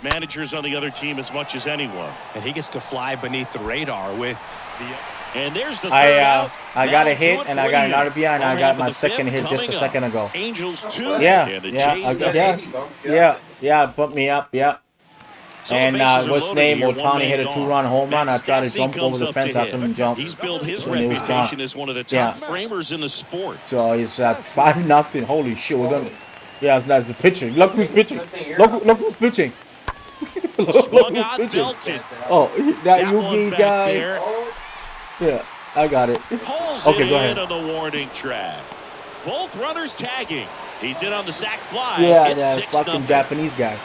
managers on the other team as much as anyone. And he gets to fly beneath the radar with the... And there's the third out. I got a hit and I got an RBI and I got my second hit just a second ago. Angels 2. Yeah, put me up, So and what's name? Otani hit a 2-run home run. I tried to jump over the fence. I couldn't jump. He's built his reputation as one of the top framers in the sport. So he's at 5-0. Holy shit, we're gonna. Yeah, it's not the pitching. Look who's pitching. Look who's pitching. Swung on, belted. Oh, that Yugi guy. There. Yeah, I got it. Pulls okay, it go ahead. on the warning track. Both runners tagging. He's in on the sac fly. Yeah, it's that fucking 6-0. Japanese guy.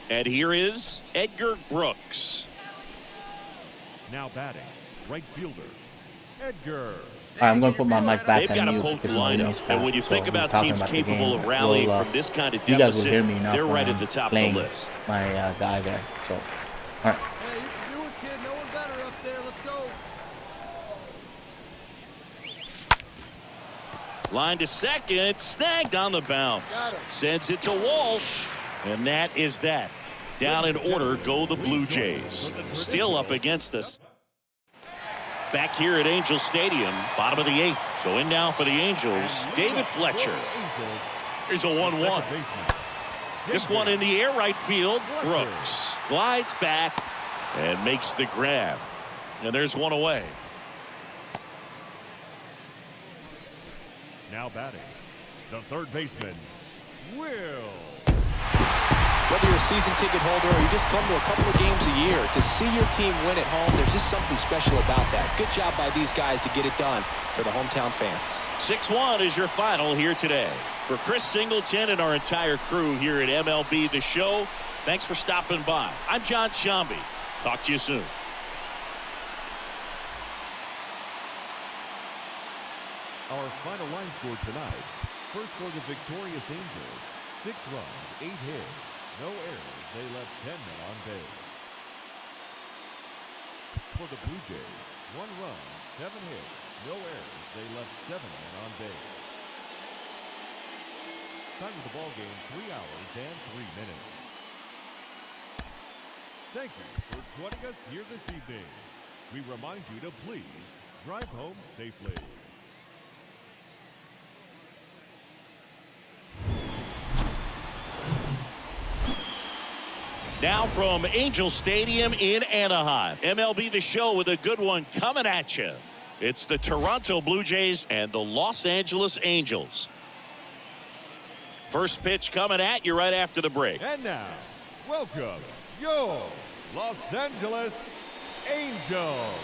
And here is Edgar Brooks. Now batting, right fielder, Edgar. All right, I'm going to put my mic back They've got a potent lineup, and when you think about teams capable of rallying from this kind of you guys will deficit, hear me now they're right at the top of the list. My guy there. So, all right. Hey, you can do it, kid. No one better up there. Let's go. Line to second, snagged on the bounce. Sends it to Walsh, and that is that. Down in order go the Blue Jays. Still up against us. Back here at Angel Stadium, bottom of the 8th. So in now for the Angels, David Fletcher. Here's a 1-1. This one in the air right field. Brooks glides back and makes the grab. And there's one away. Now batting, the third baseman, Will. Whether you're a season ticket holder or you just come to a couple of games a year, to see your team win at home, there's just something special about that. Good job by these guys to get it done for the hometown fans. 6-1 is your final here today. For Chris Singleton and our entire crew here at MLB The Show, Thanks for stopping by. I'm John Shambi. Talk to you soon. Our final line score tonight. First for the victorious Angels, 6 runs, 8 hits, no errors. They left 10 men on base. For the Blue Jays, 1 run, 7 hits, no errors. They left 7 men on base. Time of the ball game, 3 hours and 3 minutes. Thank you for joining us here this evening. We remind you to please drive home safely. Now from Angel Stadium in Anaheim, MLB The Show with a good one coming at you. It's the Toronto Blue Jays and the Los Angeles Angels. First pitch coming at you right after the break. And now, welcome your Los Angeles Angels.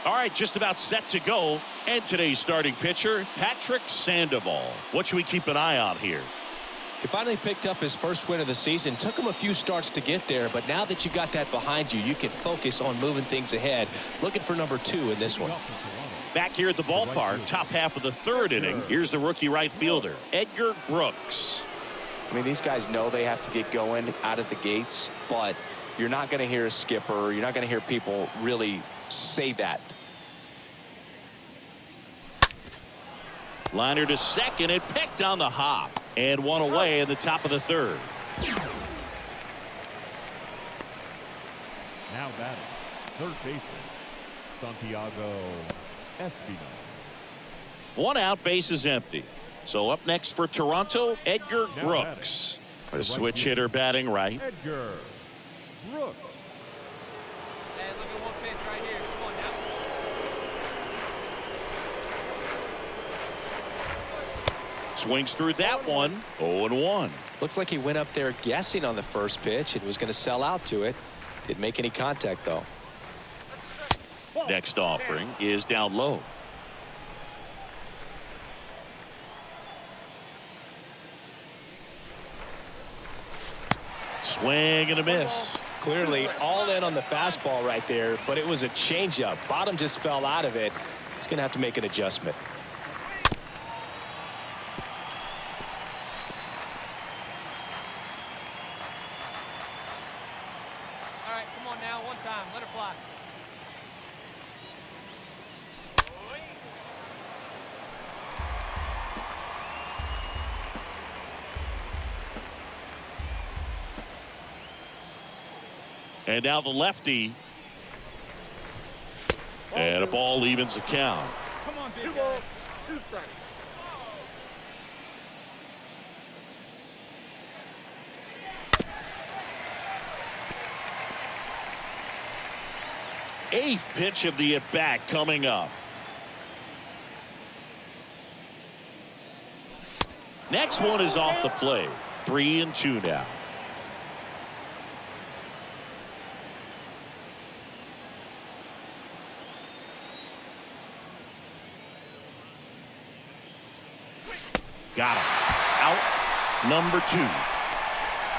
All right, just about set to go. And today's starting pitcher, Patrick Sandoval. What should we keep an eye on here? He finally picked up his first win of the season. Took him a few starts to get there, but now that you got that behind you, you can focus on moving things ahead. Looking for number 2 in this one. Back here at the ballpark, top half of the 3rd inning. Here's the rookie right fielder, Edgar Brooks. I mean, these guys know they have to get going out of the gates, but you're not going to hear a skipper. You're not going to hear people really say that. Liner to second, and picked on the hop. And one away in the top of the 3rd. Now batting, third baseman, Santiago Espino. 1 out, base is empty. So up next for Toronto, Edgar Brooks. A switch hitter batting right. Edgar Brooks. Hey, look at one pitch right here. Come on now. Swings through that one. 0-1. Looks like he went up there guessing on the first pitch and was going to sell out to it. Didn't make any contact, though. Next offering is down low. Swing and a miss. Clearly all in on the fastball right there, but it was a changeup. Bottom just fell out of it. He's going to have to make an adjustment. All right, come on now. One time. Let her fly. And now the lefty. And a ball evens the count. Come on, big guy. 2 strikes. Eighth pitch of the at-bat coming up. Next one is off the plate. 3-2 now. Got him. Out number 2.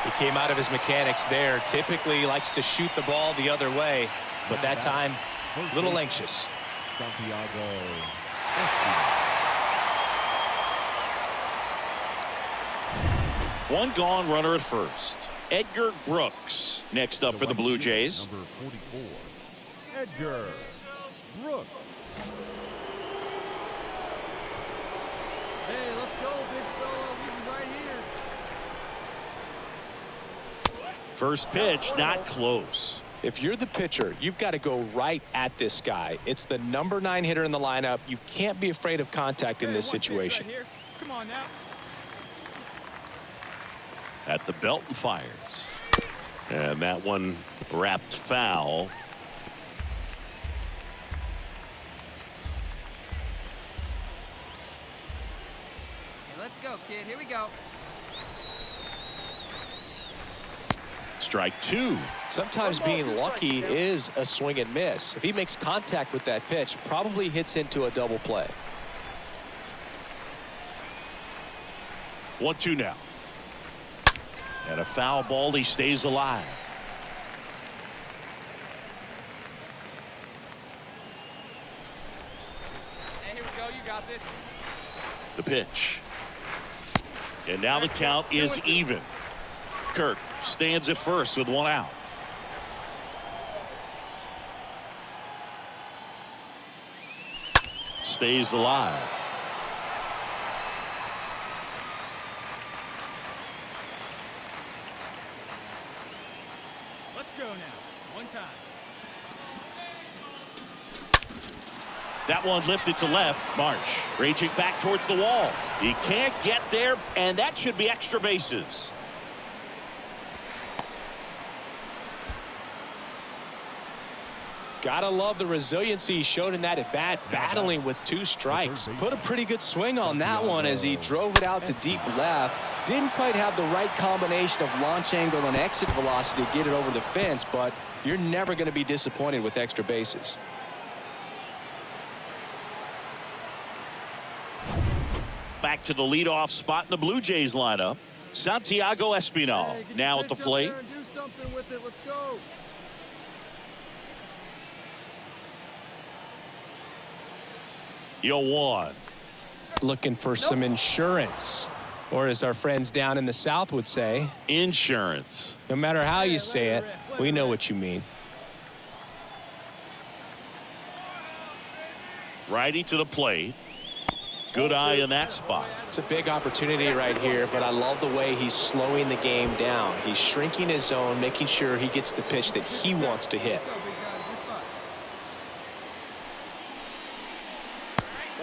He came out of his mechanics there. Typically likes to shoot the ball the other way, but that time a little anxious. Santiago Espino. 1 gone, runner at first. Edgar Brooks next up for the Blue Jays. Number 44, Edgar Brooks. Hey, let's go, big fella. We right here. First pitch, not close. If you're the pitcher, you've got to go right at this guy. It's the number 9 hitter in the lineup. You can't be afraid of contact in this situation. Right here. Come on now. At the belt and fires. And that one wrapped foul. Hey, let's go, kid. Here we go. Strike 2. Sometimes being lucky is a swing and miss. If he makes contact with that pitch, probably hits into a double play. 1-2 now. And a foul ball. He stays alive. Hey, here we go. You got this. The pitch. And now the count is even. Kirk stands at first with 1 out. Stays alive. Let's go now. One time. That one lifted to left. Marsh raging back towards the wall. He can't get there, and that should be extra bases. Gotta love the resiliency he showed in that at bat, battling with 2 strikes. Put a pretty good swing on that one as he drove it out to deep left. Didn't quite have the right combination of launch angle and exit velocity to get it over the fence, but you're never going to be disappointed with extra bases. Back to the leadoff spot in the Blue Jays lineup. Santiago Espinal now at the plate. Do something with it. Let's go. Yo-1. Looking for some insurance, or as our friends down in the South would say, insurance. No matter how you say it, we know what you mean. Righty to the plate. Good eye in that spot. It's a big opportunity right here, but I love the way he's slowing the game down. He's shrinking his zone, making sure he gets the pitch that he wants to hit.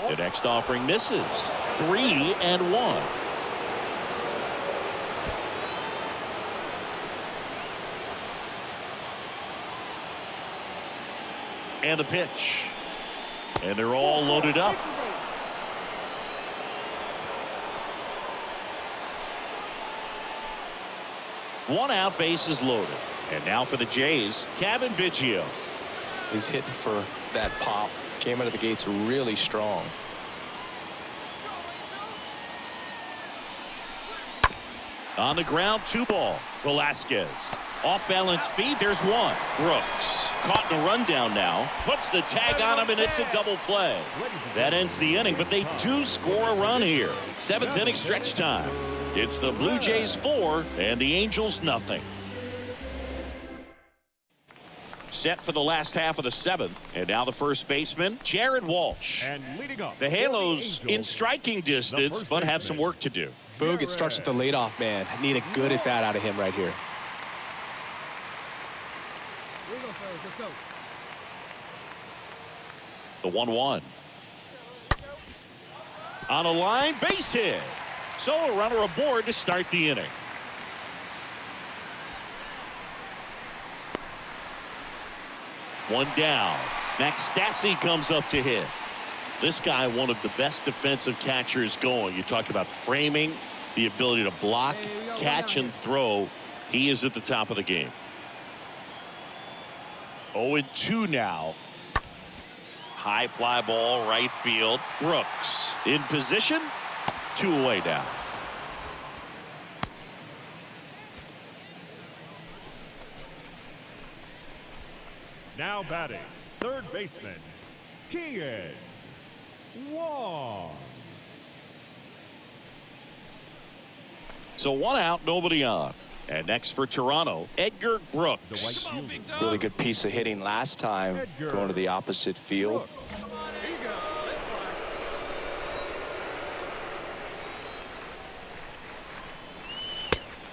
The next offering misses. 3-1. And the pitch. And they're all loaded up. One out, bases loaded. And now for the Jays, Kevin Biggio. He's hitting for that pop. Came out of the gates really strong. On the ground, 2 ball. Velasquez. Off balance feed. There's 1. Brooks. Caught in a rundown now. Puts the tag on him, and it's a double play. That ends the inning, but they do score a run here. 7th inning stretch time. It's the Blue Jays 4 and the Angels nothing. Set for the last half of the 7th. And now the first baseman, Jared Walsh. And leading up, The Halos in striking distance, but have some work to do. Boog, it starts with the leadoff man. Need a good at bat out of him right here. Here we go, fellas. Let's go. The 1-1. On a line, base hit. So a runner aboard to start the inning. One down. Max Stassi comes up to hit. This guy, one of the best defensive catchers going. You talk about framing, the ability to block, catch, and throw. He is at the top of the game. 0-2 now. High fly ball, right field. Brooks in position. 2 away now. now batting, third baseman, Kian Wong. So 1 out, nobody on. And next for Toronto, Edgar Brooks. Really good piece of hitting last time, going to the opposite field.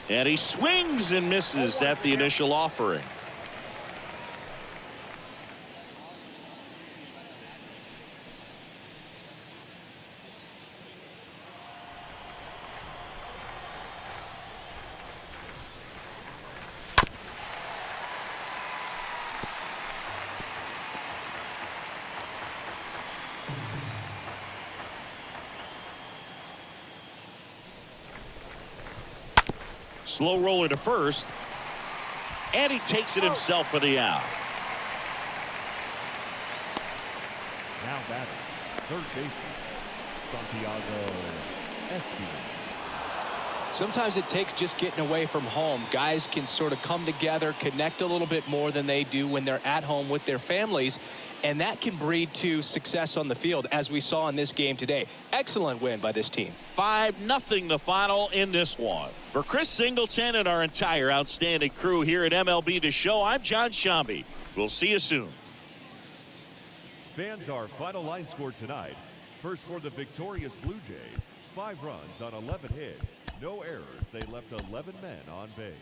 And he swings and misses at the initial offering. Slow roller to first, and he takes it himself for the out. Now batting, third baseman, Santiago Espinal. Sometimes it takes just getting away from home. Guys can sort of come together, connect a little bit more than they do when they're at home with their families, and that can breed to success on the field, as we saw in this game today. Excellent win by this team. 5-0 the final in this one. For Chris Singleton and our entire outstanding crew here at MLB The Show, I'm John Shambi. We'll see you soon. Fans, our final line score tonight. First for the victorious Blue Jays, 5 runs on 11 hits. No errors. They left 11 men on base.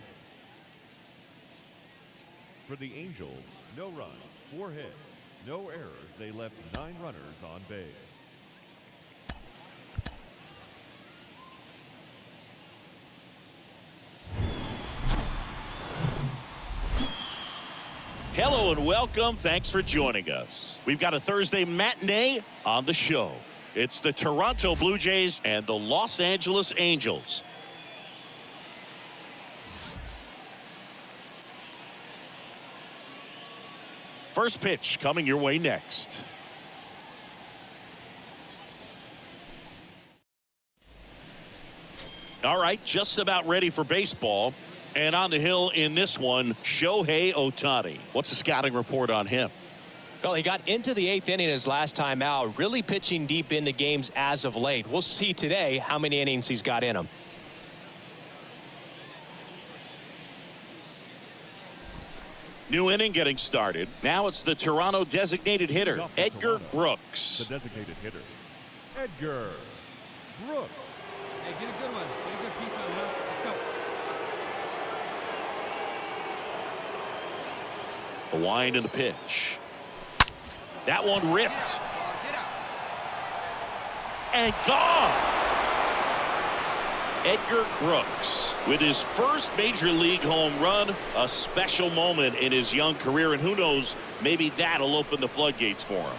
For the Angels, no runs, 4 hits. No errors. They left 9 runners on base. Hello and welcome. Thanks for joining us. We've got a Thursday matinee on the show. It's the Toronto Blue Jays and the Los Angeles Angels. First pitch coming your way next. All right, just about ready for baseball. And on the hill in this one, Shohei Ohtani. What's the scouting report on him? Well, he got into the 8th inning his last time out, really pitching deep into games as of late. We'll see today how many innings he's got in him. New inning getting started. Now it's the Toronto designated hitter, Edgar Brooks. The designated hitter, Edgar Brooks. Hey, get a good one. Get a good piece on him. Let's go. The wind and the pitch. That one ripped. And gone. Edgar Brooks with his first major league home run, a special moment in his young career, and who knows, maybe that'll open the floodgates for him.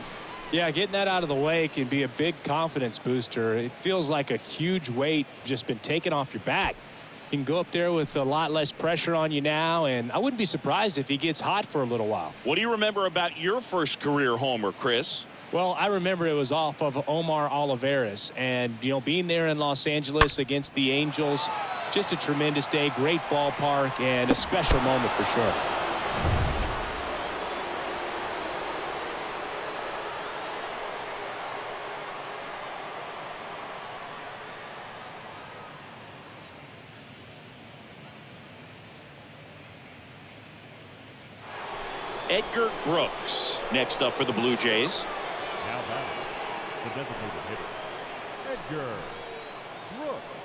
Yeah, getting that out of the way can be a big confidence booster. It feels like a huge weight just been taken off your back. You can go up there with a lot less pressure on you now, and I wouldn't be surprised if he gets hot for a little while. What do you remember about your first career homer, Chris? Well, I remember it was off of Omar Olivares, and, you know, being there in Los Angeles against the Angels, just a tremendous day, great ballpark, and a special moment for sure. Edgar Brooks next up for the Blue Jays. Now batting, the designated hitter, Edgar Brooks.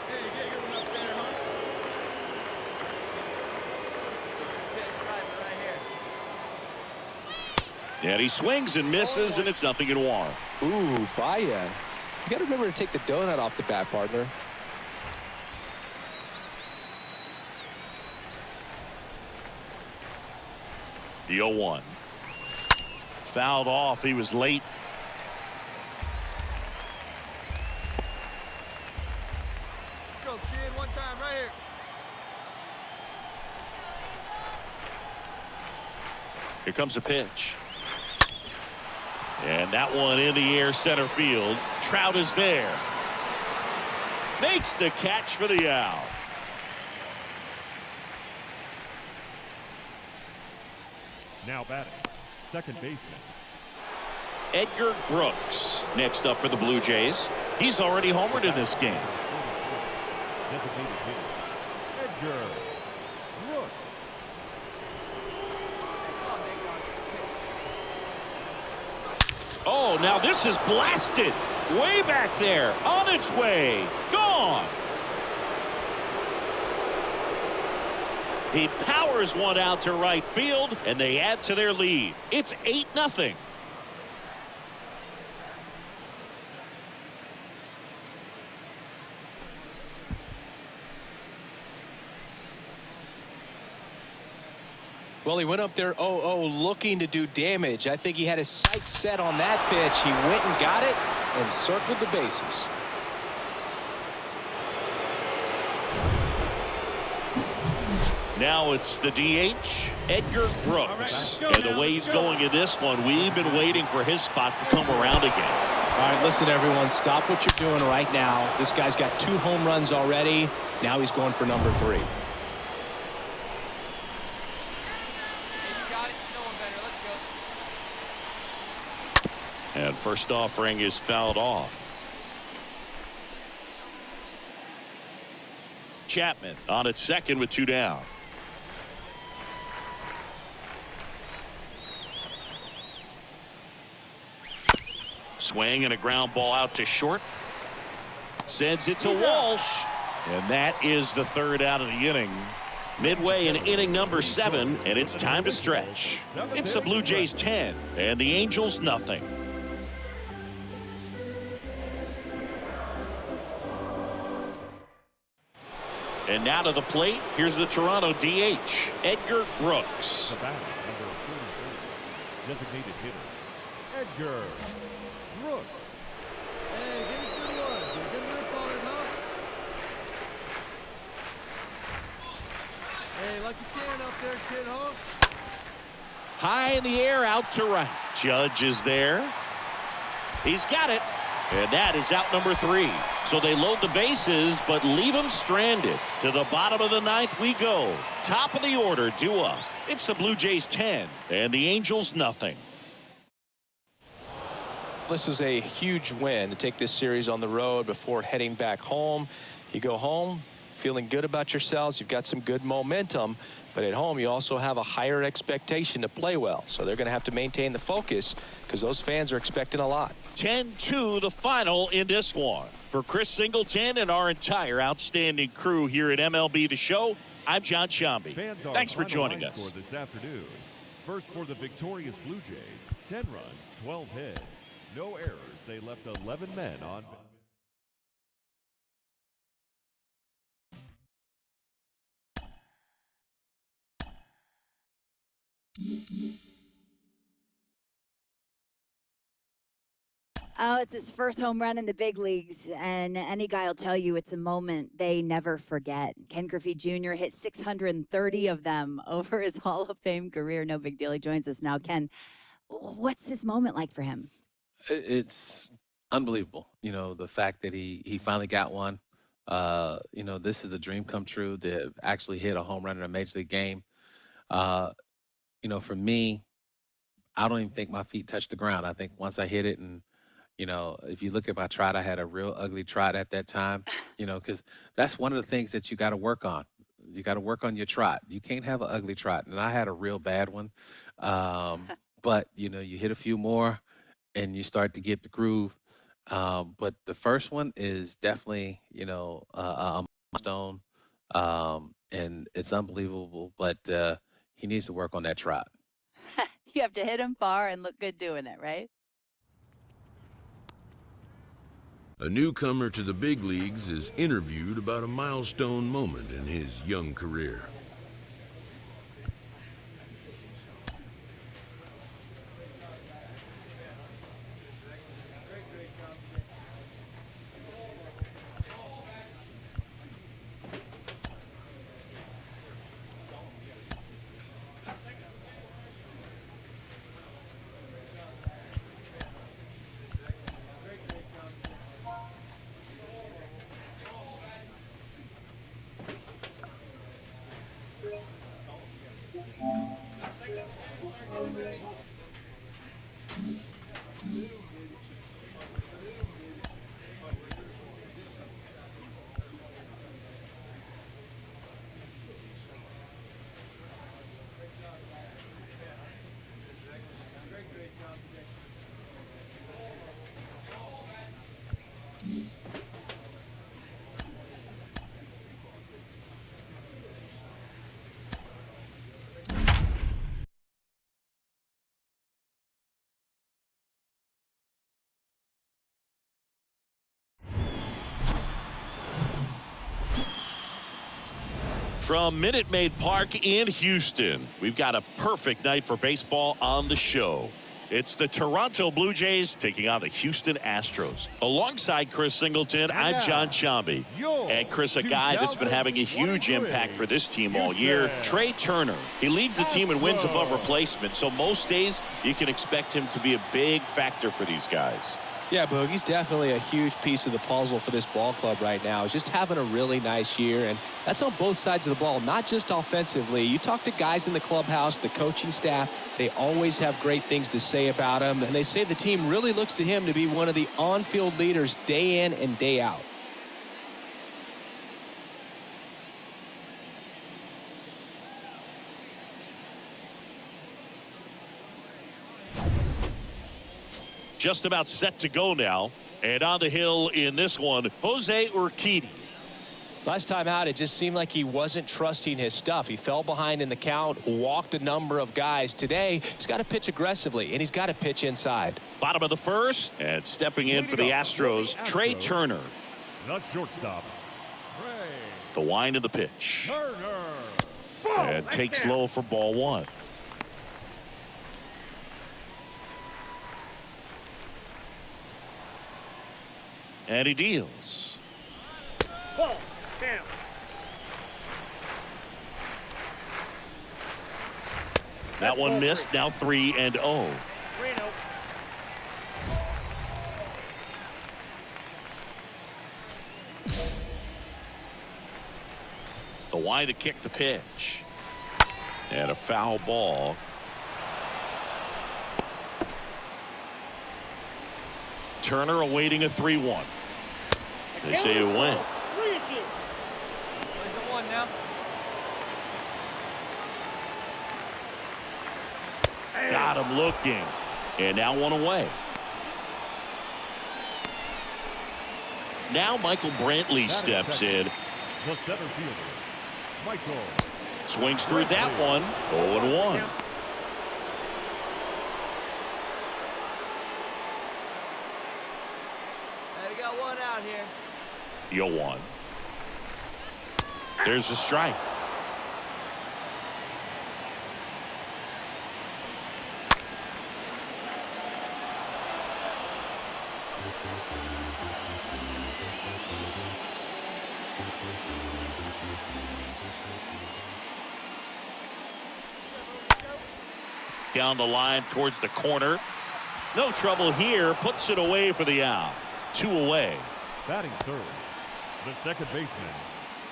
Hey, get your one up there, huh? Get your pitch right here. And he swings and misses, and it's 0-1. Ooh, Baya. You got to remember to take the donut off the bat, partner. The 0-1. Fouled off. He was late. Let's go, kid. One time right here. Here comes the pitch. And that one in the air, center field. Trout is there. Makes the catch for the out. Now batting, second baseman, Edgar Brooks next up for the Blue Jays. He's already homered in this game. designated hitter, Edgar Brooks. Oh, now this is blasted. Way back there. On its way. Gone. He powers one out to right field, and they add to their lead. It's 8-0. Well, he went up there 0-0 looking to do damage. I think he had his sights set on that pitch. He went and got it and circled the bases. Now it's the DH, Edgar Brooks. And the way he's going in this one, we've been waiting for his spot to come around again. All right, listen, everyone. Stop what you're doing right now. This guy's got 2 home runs already. Now he's going for number 3. Hey, you got it. No one better. Let's go. And first offering is fouled off. Chapman on at second with 2 down. Swing and a ground ball out to short. Sends it to Walsh. And that is the 3rd out of the inning. Midway in inning number 7, and it's time to stretch. It's the Blue Jays 10 and the Angels nothing. And now to the plate, here's the Toronto DH, Edgar Brooks. The batter, number 44, designated hitter, Edgar Brooks. Hey, give us good ones. You get a rip on it, huh? Hey, like you can up there, kid, huh? High in the air, out to right. Judge is there. He's got it. And that is out number 3. So they load the bases, but leave him stranded. To the bottom of the 9th we go. Top of the order, due up. It's the Blue Jays 10 and the Angels nothing. This was a huge win to take this series on the road before heading back home. You go home feeling good about yourselves. You've got some good momentum. But at home, you also have a higher expectation to play well. So they're going to have to maintain the focus because those fans are expecting a lot. 10-2 the final in this one. For Chris Singleton and our entire outstanding crew here at MLB The Show, I'm John Shambi. Thanks for joining us. This afternoon. First for the victorious Blue Jays, 10 runs, 12 hits. No errors. They left 11 men on. Oh, it's his first home run in the big leagues, and any guy will tell you it's a moment they never forget. Ken Griffey Jr. hit 630 of them over his Hall of Fame career. No big deal. He joins us now. Ken, what's this moment like for him? It's unbelievable. You know, the fact that he finally got one. You know, this is a dream come true to actually hit a home run in a major league game. You know, for me, I don't even think my feet touched the ground. I think once I hit it, and you know, if you look at my trot, I had a real ugly trot at that time, you know, because that's one of the things that you got to work on. You got to work on your trot. You can't have an ugly trot. And I had a real bad one. But, you know, you hit a few more and you start to get the groove. But the first one is definitely, you know, a milestone. And it's unbelievable. But he needs to work on that trot. You have to hit him far and look good doing it, right? A newcomer to the big leagues is interviewed about a milestone moment in his young career. From Minute Maid Park in Houston, we've got a perfect night for baseball on the show. It's the Toronto Blue Jays taking on the Houston Astros. Alongside Chris Singleton, I'm John Shambi. And Chris, a guy that's been having a huge impact for this team all year, Trey Turner. He leads the team in wins above replacement, so most days you can expect him to be a big factor for these guys. Yeah, Boog, he's definitely a huge piece of the puzzle for this ball club right now. He's just having a really nice year, and that's on both sides of the ball, not just offensively. You talk to guys in the clubhouse, the coaching staff, they always have great things to say about him, and they say the team really looks to him to be one of the on-field leaders day in and day out. Just about set to go now. And on the hill in this one, Jose Urquidy. Last time out, it just seemed like he wasn't trusting his stuff. He fell behind in the count, walked a number of guys. Today, he's got to pitch aggressively, and he's got to pitch inside. Bottom of the first, and stepping in for the Astros, Trey Turner. The shortstop, The wind of the pitch. Turner. And takes low for ball one. And he deals. Ball. Down. That one missed. Now 3-0. 3-0. The wide to kick the pitch. And a foul ball. Turner awaiting a 3-1. They say it went. 3-2. Is it 1 now? Got him looking. And now one away. Now Michael Brantley steps in. The center fielder, Michael. Swings through that one. 0-1. Hey, we got one out here. You'll one. There's a strike. Down the line towards the corner. No trouble here. Puts it away for the out. 2 away. Batting third, the second baseman,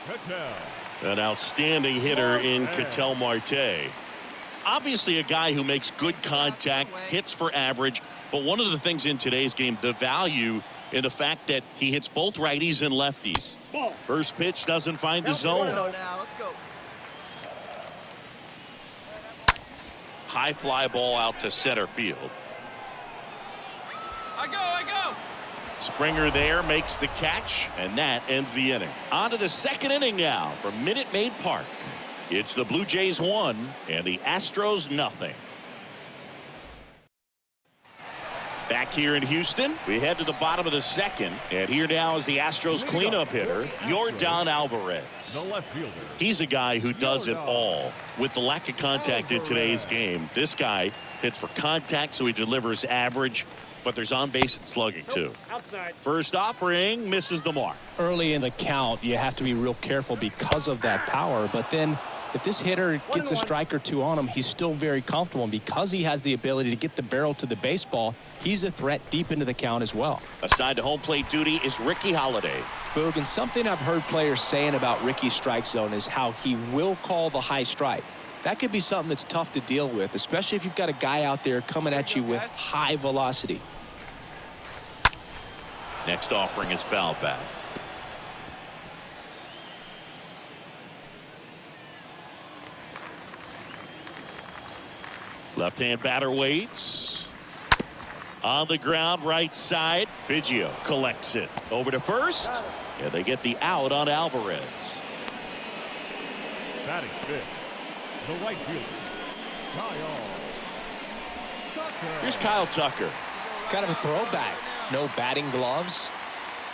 Cattell. An outstanding hitter in Cattell Marte. Obviously a guy who makes good contact, hits for average, but one of the things in today's game, the value in the fact that he hits both righties and lefties. First pitch doesn't find the zone. Now, let's go. High fly ball out to center field. I go. Springer there makes the catch, and that ends the inning. On to the second inning now from Minute Maid Park. It's the Blue Jays 1 and the Astros nothing. Back here in Houston, we head to the bottom of the second, and here now is the Astros cleanup hitter, Yordan Alvarez. The left fielder. He's a guy who does it all. With the lack of contact in today's game, this guy hits for contact, so he delivers average, but there's on base and slugging too. Outside. First offering misses the mark. Early in the count, you have to be real careful because of that power, but then if this hitter gets a strike or two on him, he's still very comfortable, and because he has the ability to get the barrel to the baseball, he's a threat deep into the count as well. Assigned to home plate duty is Ricky Holiday. Boog, and something I've heard players saying about Ricky's strike zone is how he will call the high strike. That could be something that's tough to deal with, especially if you've got a guy out there coming at you with high velocity. Next offering is fouled back. Left-hand batter waits. On the ground, right side. Biggio collects it. Over to first. And they get the out on Alvarez. Batting fifth, the right fielder, Kyle Tucker. Here's Kyle Tucker. Kind of a throwback. No batting gloves.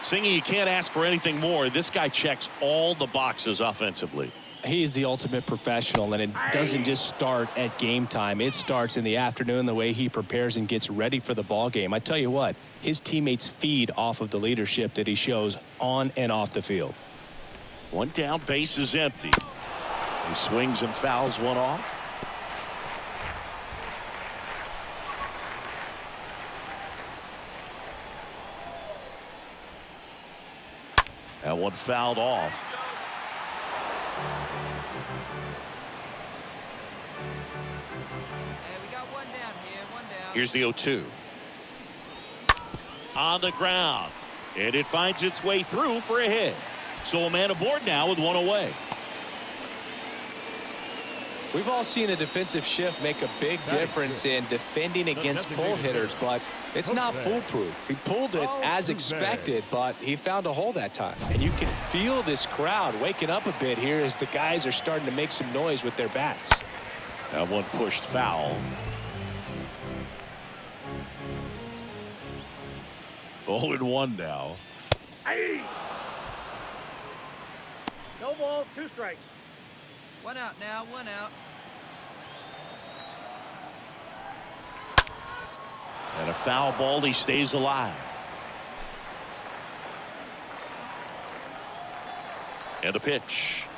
Singing, you can't ask for anything more. This guy checks all the boxes offensively. He's the ultimate professional, and it doesn't just start at game time. It starts in the afternoon, the way he prepares and gets ready for the ball game. I tell you what, his teammates feed off of the leadership that he shows on and off the field. One down, base is empty. He swings and fouls one off. That one fouled off. Hey, we got one down here, one down. Here's the 0-2. On the ground. And it finds its way through for a hit. So a man aboard now with one away. We've all seen the defensive shift make a big difference in defending against pull hitters, but it's not foolproof. He pulled it as expected, but he found a hole that time. And you can feel this crowd waking up a bit here as the guys are starting to make some noise with their bats. That one pushed foul. 0-1 now. Hey! No ball, 2 strikes. One out now, one out. And a foul ball, he stays alive. And a pitch.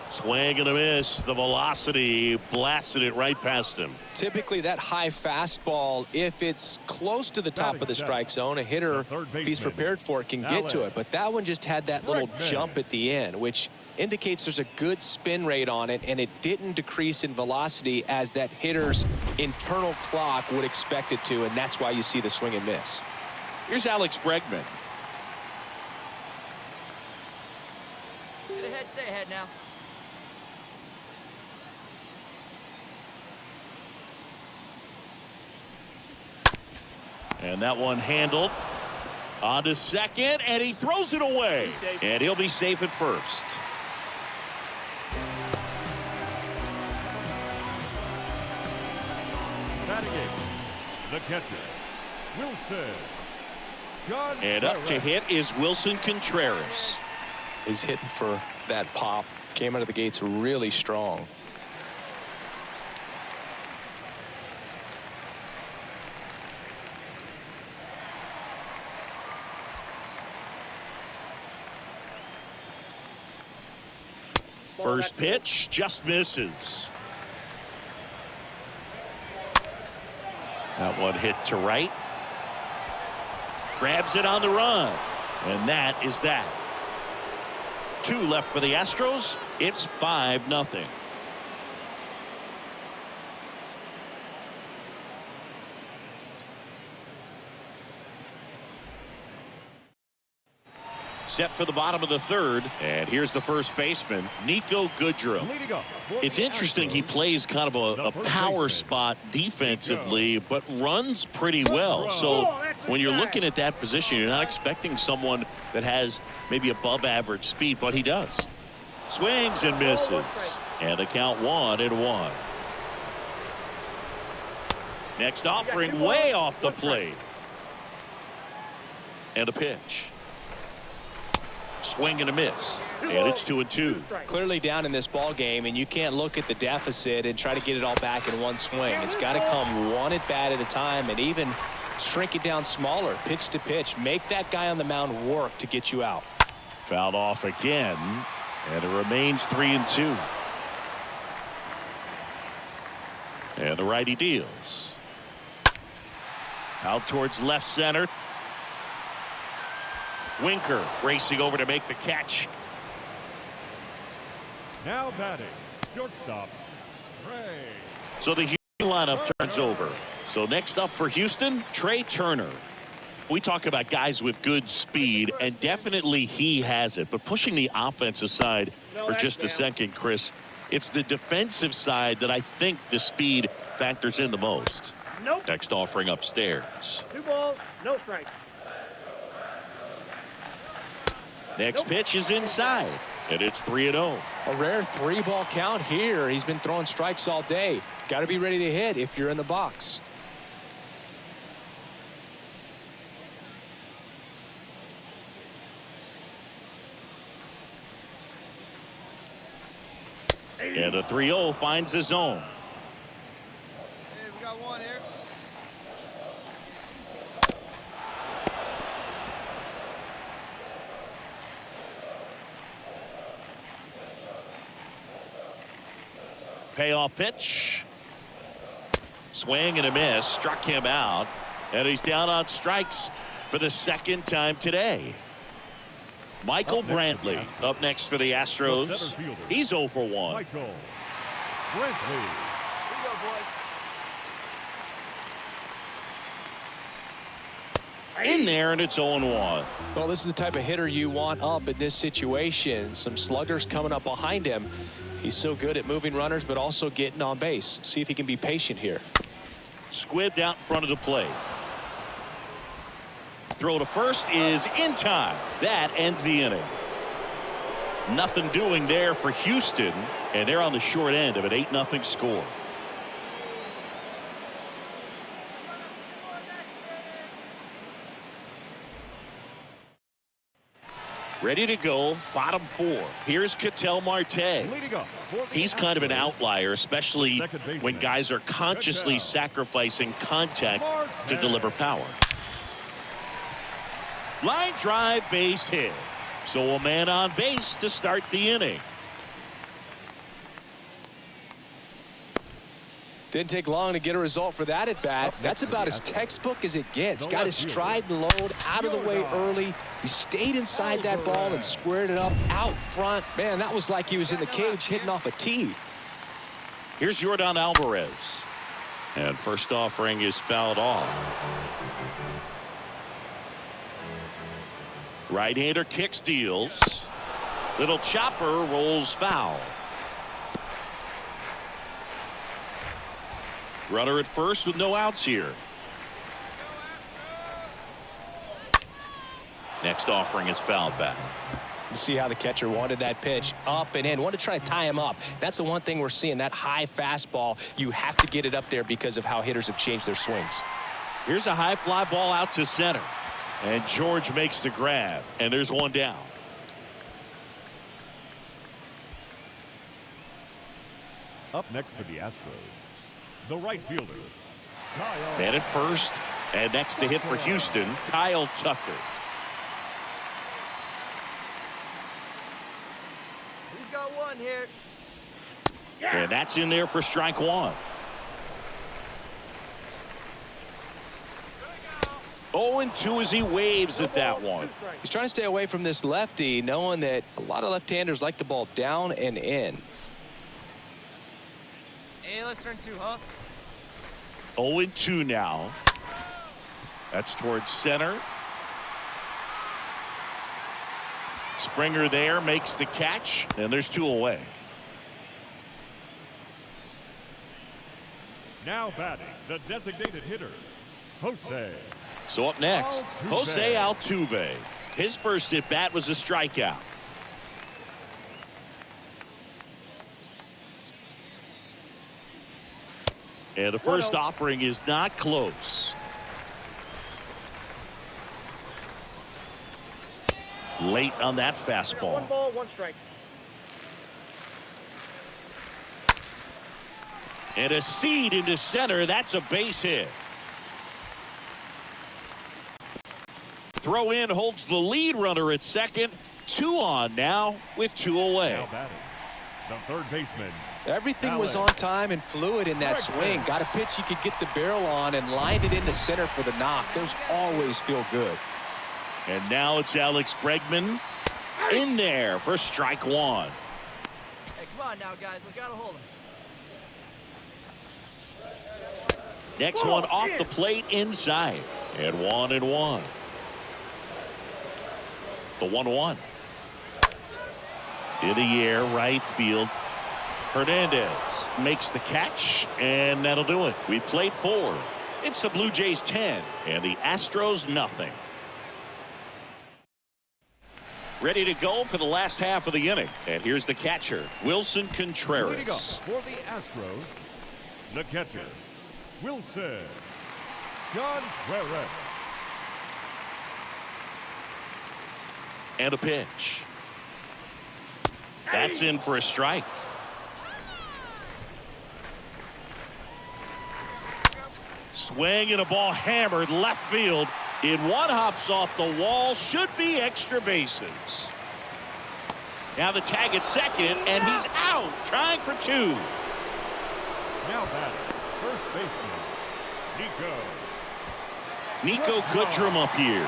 Swing and a miss. The velocity blasted it right past him. Typically that high fastball, if it's close to the top of the strike zone, a hitter, if he's prepared for it, can get to it. But that one just had that little jump at the end, which indicates there's a good spin rate on it, and it didn't decrease in velocity as that hitter's internal clock would expect it to, and that's why you see the swing and miss. Here's Alex Bregman. Get ahead, stay ahead now. And that one handled. On to second, and he throws it away. And he'll be safe at first. Batting eighth, the catcher, Wilson. And up to hit is Wilson Contreras. He's hitting for that pop. Came out of the gates really strong. First pitch just misses. That one hit to right. Grabs it on the run. And that is that. 2 left for the Astros. It's 5-0. Set for the bottom of the third, and here's the first baseman, Nico Goodrum. It's interesting he plays kind of a power spot defensively, but runs pretty well. So when you're looking at that position, you're not expecting someone that has maybe above average speed, but he does. Swings and misses, and the count 1-1. Next offering way off the plate. And a pitch. Swing and a miss, and it's 2-2. Clearly down in this ball game, and you can't look at the deficit and try to get it all back in one swing. It's got to come one at bat at a time, and even shrink it down smaller, pitch to pitch. Make that guy on the mound work to get you out. Fouled off again, and it remains 3-2. And the righty deals. Out towards left center. Winker racing over to make the catch. Now batting, shortstop, Trey. So the Houston lineup turns over. So next up for Houston, Trey Turner. We talk about guys with good speed, and definitely he has it. But pushing the offense aside for just a second, Chris, it's the defensive side that I think the speed factors in the most. Next offering upstairs. 2 balls, no strikes. Next pitch is inside, and it's 3-0. A rare 3-ball count here. He's been throwing strikes all day. Got to be ready to hit if you're in the box. And the 3-0 finds the zone. Hey, we got one here. Payoff pitch. Swing and a miss. Struck him out. And he's down on strikes for the second time today. Michael Brantley up next for the Astros. He's 0 for 1. Michael Brantley. Here you go, boys. In there, and it's 0-1. Well, this is the type of hitter you want up in this situation. Some sluggers coming up behind him. He's so good at moving runners, but also getting on base. See if he can be patient here. Squibbed out in front of the plate. Throw to first is in time. That ends the inning. Nothing doing there for Houston, and they're on the short end of an 8-0 score. Ready to go, bottom 4. Here's Ketel Marte. He's kind of an outlier, especially when guys are consciously sacrificing contact to deliver power. Line drive, base hit. So a man on base to start the inning. Didn't take long to get a result for that at bat. That's about as textbook as it gets. Got his stride and load out of the way early. He stayed inside that ball and squared it up out front. Man, that was like he was in the cage hitting off a tee. Here's Yordan Alvarez. And first offering is fouled off. Right-hander kicks, deals. Little chopper rolls foul. Runner at first with no outs here. Next offering is fouled back. You see how the catcher wanted that pitch up and in. Wanted to try to tie him up. That's the one thing we're seeing, that high fastball. You have to get it up there because of how hitters have changed their swings. Here's a high fly ball out to center. And George makes the grab. And there's one down. Up next for the Astros, the right fielder, Kyle. Man at first. And next to hit for Houston, Kyle Tucker. We've got one here. And that's in there for strike 1. 0-2 as he waves at that one. He's trying to stay away from this lefty, knowing that a lot of left-handers like the ball down and in. Hey, let's turn 2, huh? 0-2 now. That's towards center. Springer there makes the catch, and there's 2 away. Now batting, the designated hitter, Jose. So up next, Jose Altuve. His first at bat was a strikeout. And the first offering is not close. Late on that fastball. 1 ball, 1 strike. And a seed into center. That's a base hit. Throw in holds the lead runner at second. 2 on now with 2 away. Now batting, the third baseman. Everything was on time and fluid in that swing. Got a pitch he could get the barrel on and lined it into center for the knock. Those always feel good. And now it's Alex Bregman in there for strike 1. Hey, come on now, guys. We gotta hold him. Next one off the plate inside. And 1-1. The 1-1. In the air, right field. Hernandez makes the catch, and that'll do it. We played 4. It's the Blue Jays 10, and the Astros nothing. Ready to go for the last half of the inning. And here's the catcher, Wilson Contreras. For the Astros, the catcher, Wilson Contreras. And a pitch. That's in for a strike. Swing and a ball hammered left field. In one hops off the wall. Should be extra bases. Now the tag at second, and he's out. Trying for 2. Now batting, first baseman, Nico. Nico Goodrum up here.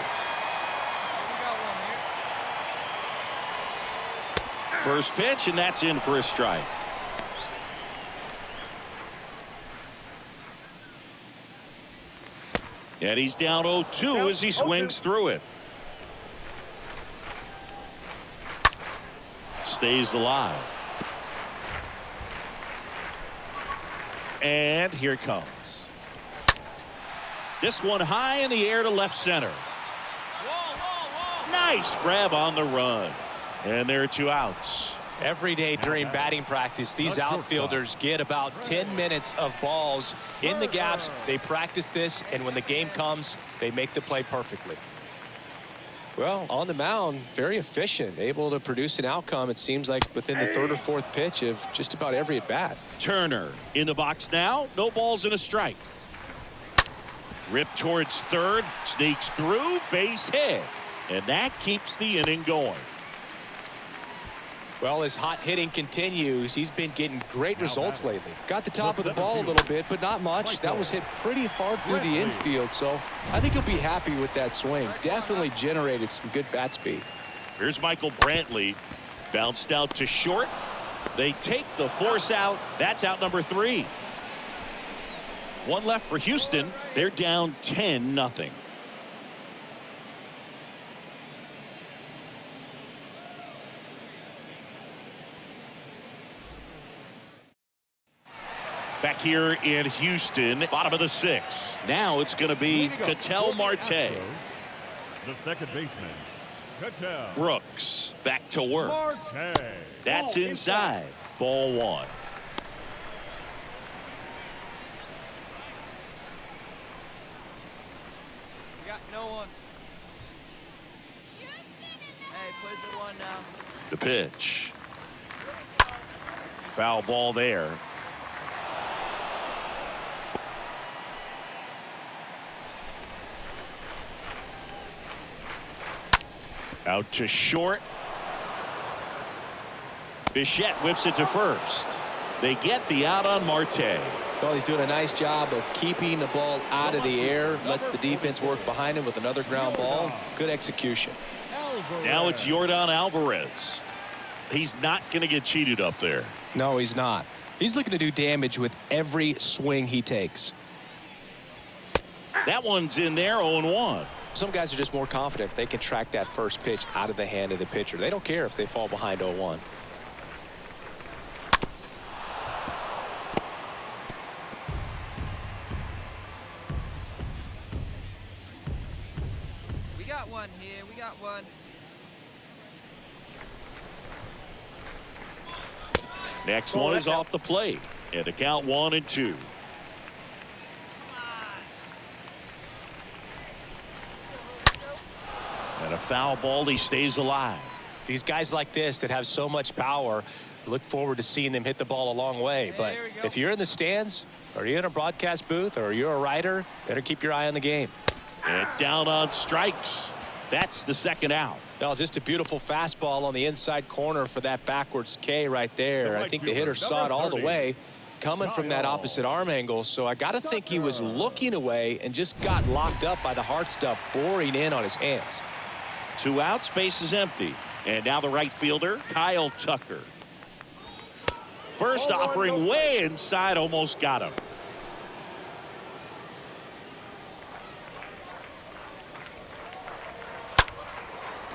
First pitch, and that's in for a strike. And he's down 0-2 as he swings through it. Stays alive. And here it comes. This one high in the air to left center. Nice grab on the run. And there are 2 outs. Every day during batting practice, these outfielders get about 10 minutes of balls in the gaps. They practice this, and when the game comes, they make the play perfectly. Well, on the mound, very efficient, able to produce an outcome, it seems like, within the 3rd or 4th pitch of just about every at-bat. Turner in the box now. No balls and a strike. Ripped towards third. Sneaks through. Base hit. And that keeps the inning going. Well, as hot hitting continues, he's been getting great results lately. Got the top of the ball a little bit, but not much. That was hit pretty hard through the infield, so I think he'll be happy with that swing. Definitely generated some good bat speed. Here's Michael Brantley. Bounced out to short. They take the force out. That's out number 3. 1 left for Houston. They're down 10-0. Back here in Houston, bottom of the 6th. Now it's going to be Ketel Marte. The second baseman, Ketel. Brooks back to work. Marte. That's inside. Ball 1. We got no one. Hey, plays at 1 now. The pitch. Foul ball there. Out to short. Bichette whips it to first. They get the out on Marte. Well, he's doing a nice job of keeping the ball out of the air. Lets the defense work behind him with another ground ball. Good execution. Now it's Yordan Alvarez. He's not going to get cheated up there. No, he's not. He's looking to do damage with every swing he takes. That one's in there, 0-1. Some guys are just more confident if they can track that first pitch out of the hand of the pitcher. They don't care if they fall behind 0-1. We got one here. We got one. Next one is off the plate. And the count 1-2. And a foul ball, he stays alive. These guys like this that have so much power, look forward to seeing them hit the ball a long way. But if you're in the stands, or you're in a broadcast booth, or you're a writer, better keep your eye on the game. And down on strikes. That's the second out. Well, just a beautiful fastball on the inside corner for that backwards K right there. I think the hitter saw it all the way coming from that opposite arm angle. So I got to think he was looking away and just got locked up by the hard stuff boring in on his hands. 2 outs, base is empty. And now the right fielder, Kyle Tucker. First offering way inside, almost got him.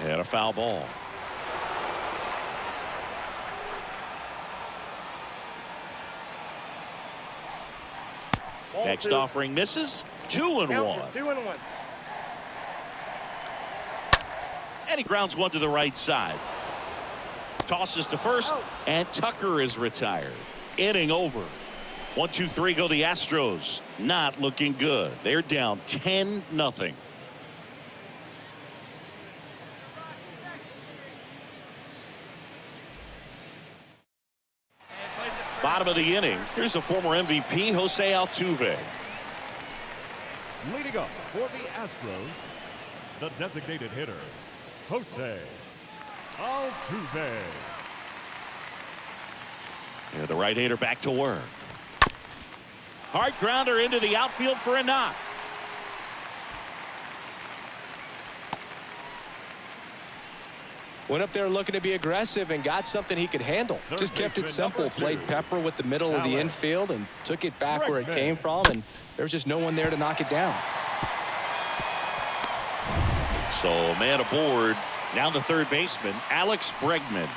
And a foul ball. Next offering misses. 2-1. 2-1. And he grounds one to the right side. Tosses to first, and Tucker is retired. Inning over. 1-2-3 go the Astros. Not looking good. They're down 10-0. Bottom of the inning. Here's the former MVP, Jose Altuve. Leading up for the Astros, the designated hitter, Jose Altuve. And the right-hander back to work. Hard grounder into the outfield for a knock. Went up there looking to be aggressive and got something he could handle. Just kept it simple. Played pepper with the middle of the infield and took it back where it came from, and there was just no one there to knock it down. So a man aboard. Now the third baseman, Alex Bregman.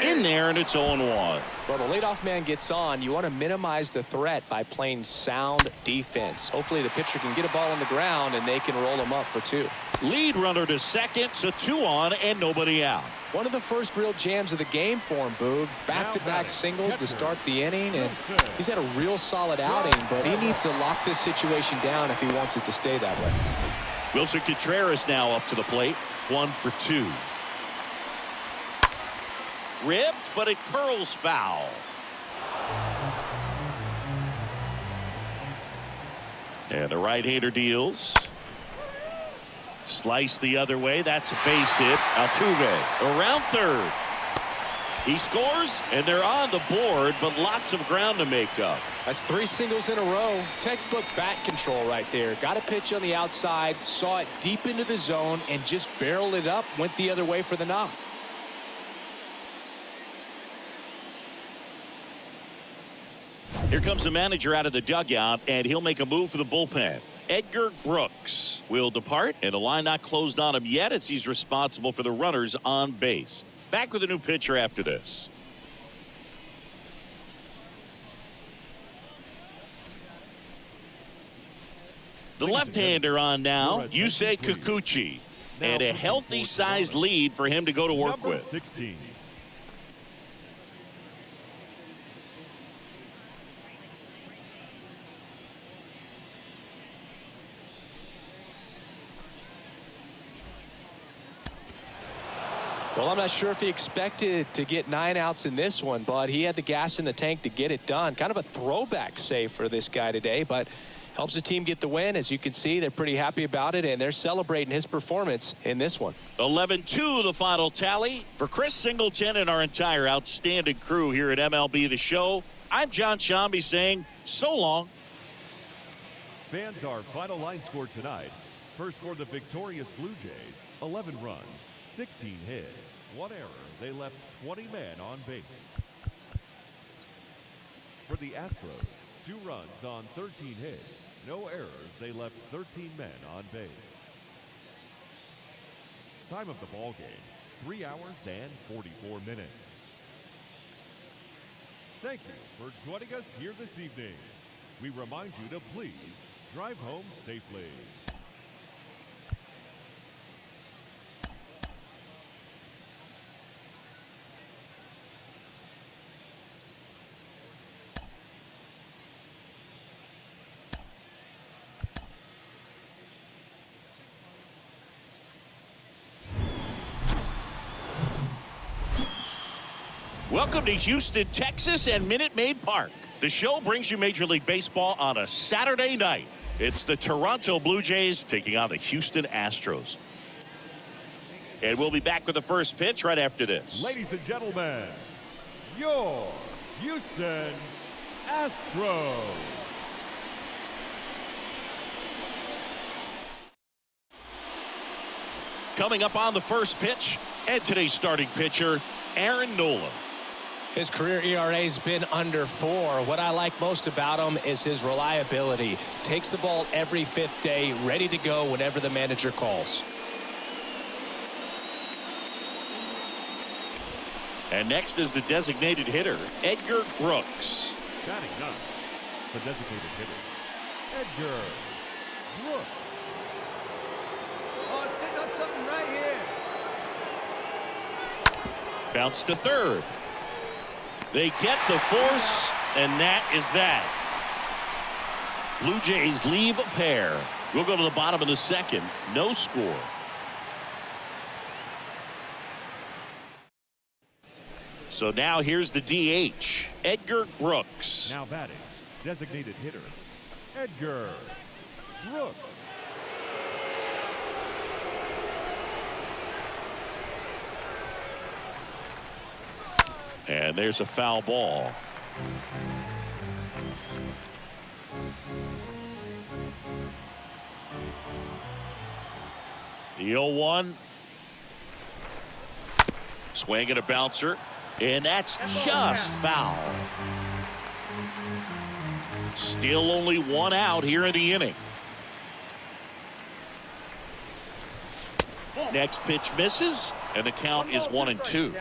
In there, and it's 0-1. Well, the leadoff man gets on. You want to minimize the threat by playing sound defense. Hopefully the pitcher can get a ball on the ground and they can roll him up for 2. Lead runner to second, so 2 on and nobody out. One of the first real jams of the game for him, Boog. Back-to-back singles to start the inning, and he's had a real solid outing, but he needs to lock this situation down if he wants it to stay that way. Wilson Contreras now up to the plate, 1 for 2. Ripped, but it curls foul. And the right-hander deals. Slice the other way. That's a base hit. Altuve around third. He scores, and they're on the board, but lots of ground to make up. That's 3 singles in a row. Textbook bat control right there. Got a pitch on the outside, saw it deep into the zone, and just barreled it up, went the other way for the knock. Here comes the manager out of the dugout, and he'll make a move for the bullpen. Edgar Brooks will depart, and the line not closed on him yet as he's responsible for the runners on base. Back with a new pitcher after this. The left-hander on now, Yusei Kikuchi, and a healthy-sized lead for him to go to work with. 16. Well, I'm not sure if he expected to get 9 outs in this one, but he had the gas in the tank to get it done. Kind of a throwback save for this guy today, but helps the team get the win. As you can see, they're pretty happy about it, and they're celebrating his performance in this one. 11-2 the final tally. For Chris Singleton and our entire outstanding crew here at MLB The Show, I'm John Shambi saying so long. Fans, our final line score tonight. First for the victorious Blue Jays, 11 runs, 16 hits, 1 error. They left 20 men on base. For the Astros, 2 runs on 13 hits, no errors. They left 13 men on base. Time of the ball game, 3 hours and 44 minutes. Thank you for joining us here this evening. We remind you to please drive home safely. Welcome to Houston, Texas and Minute Maid Park. The show brings you Major League Baseball on a Saturday night. It's the Toronto Blue Jays taking on the Houston Astros. And we'll be back with the first pitch right after this. Ladies and gentlemen, your Houston Astros. Coming up on the first pitch, and today's starting pitcher, Aaron Nola. His career ERA's been under 4. What I like most about him is his reliability. Takes the ball every 5th day, ready to go whenever the manager calls. And next is the designated hitter, Edgar Brooks. Batting 9, the designated hitter, Edgar Brooks. Oh, it's sitting on something right here. Bounce to third. They get the force, and that is that. Blue Jays leave a pair. We'll go to the bottom of the second. No score. So now here's the DH, Edgar Brooks. Now batting, designated hitter, Edgar Brooks. And there's a foul ball. The 0-1. Swing and a bouncer, and that's just foul. Still only one out here in the inning. Next pitch misses, and the count is 1-2.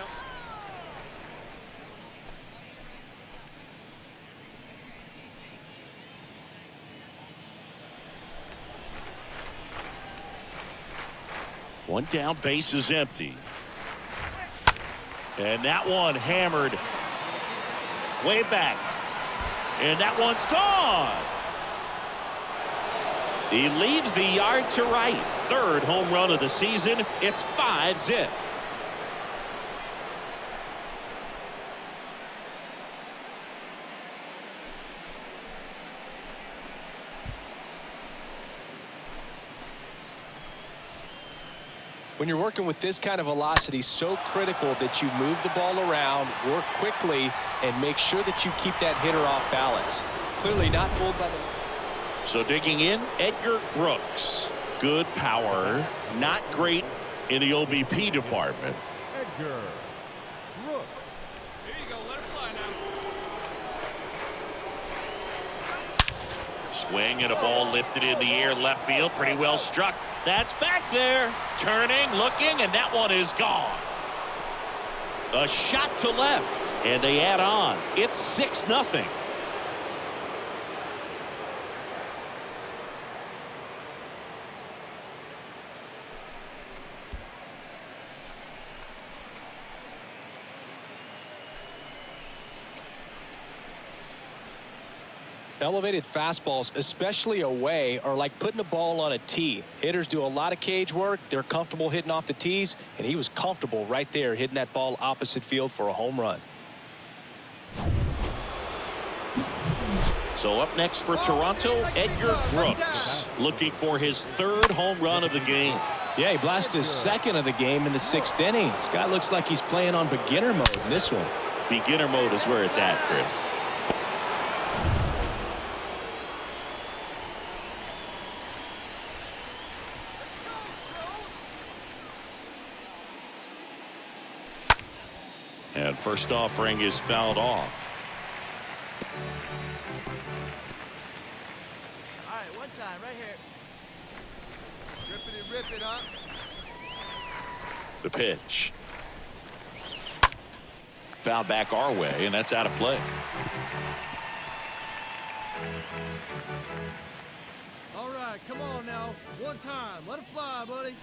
One down, base is empty. And that one hammered way back. And that one's gone. He leaves the yard to right. Third home run of the season. It's 5-zip. When you're working with this kind of velocity, so critical that you move the ball around, work quickly, and make sure that you keep that hitter off balance. Clearly not fooled by the... So digging in, Edgar Brooks. Good power, not great in the OBP department. Edgar Brooks. Here you go. Let it fly now. Swing and a ball lifted in the air, left field, pretty well struck. That's back there, turning, looking, and that one is gone. A shot to left, and they add on. It's 6-0. Elevated fastballs, especially away, are like putting a ball on a tee. Hitters do a lot of cage work. They're comfortable hitting off the tees, and he was comfortable right there hitting that ball opposite field for a home run. So up next for Toronto, Edgar Brooks, looking for his third home run of the game. Yeah, he blasted his second of the game in the 6th inning. This guy looks like he's playing on beginner mode in this one. Beginner mode is where it's at, Chris. And first offering is fouled off. All right, one time, right here. Rip it up. The pitch. Foul back our way, and that's out of play. All right, come on now. One time. Let it fly, buddy.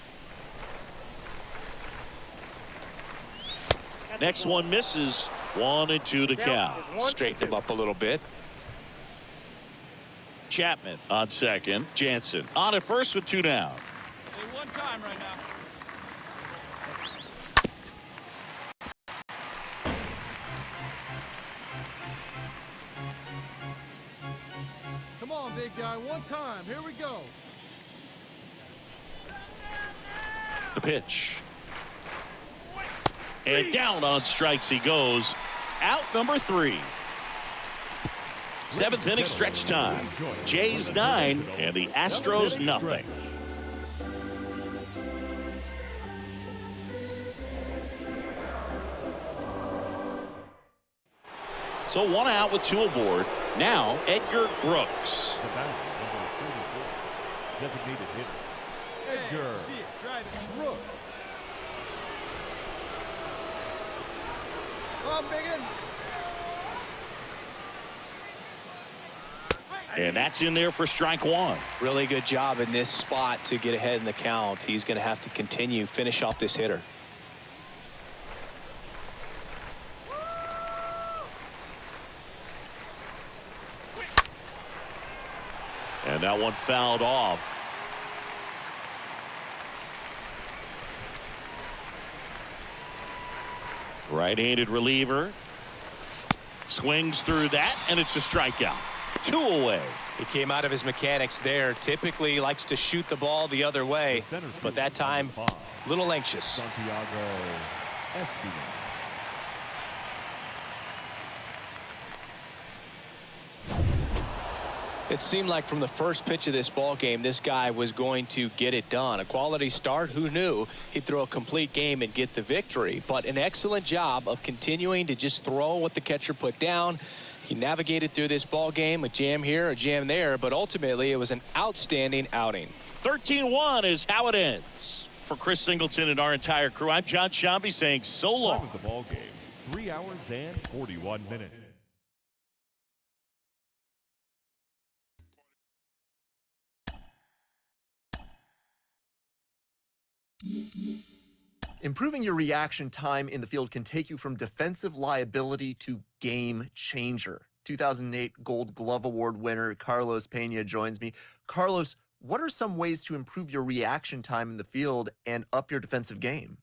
Next one misses. 1-2 the count. Straighten him up a little bit. Chapman on second. Jansen on at first with 2 down. Hey, one time right now. Come on, big guy. One time. Here we go. The pitch. And down on strikes he goes. Out number 3. 7th inning stretch time. Jays 9 and the Astros nothing. So 1 out with 2 aboard. Now Edgar Brooks. The batter, number 34, designated hitter. Edgar See it. Drive it. Brooks. Come on, biggin. And that's in there for strike 1. Really good job in this spot to get ahead in the count. He's going to have to continue, finish off this hitter. And that one fouled off. Right-handed reliever. Swings through that, and it's a strikeout. 2 away. He came out of his mechanics there. Typically he likes to shoot the ball the other way, but that time a little anxious. Santiago Espinal. It seemed like from the first pitch of this ball game, this guy was going to get it done. A quality start. Who knew he'd throw a complete game and get the victory? But an excellent job of continuing to just throw what the catcher put down. He navigated through this ball game, a jam here, a jam there, but ultimately it was an outstanding outing. 13-1 is how it ends. For Chris Singleton and our entire crew, I'm John Shambi saying so long. Time of the ball game, 3 hours and 41 minutes. Improving your reaction time in the field can take you from defensive liability to game changer. 2008 Gold Glove Award winner Carlos Pena joins me. Carlos, what are some ways to improve your reaction time in the field and up your defensive game?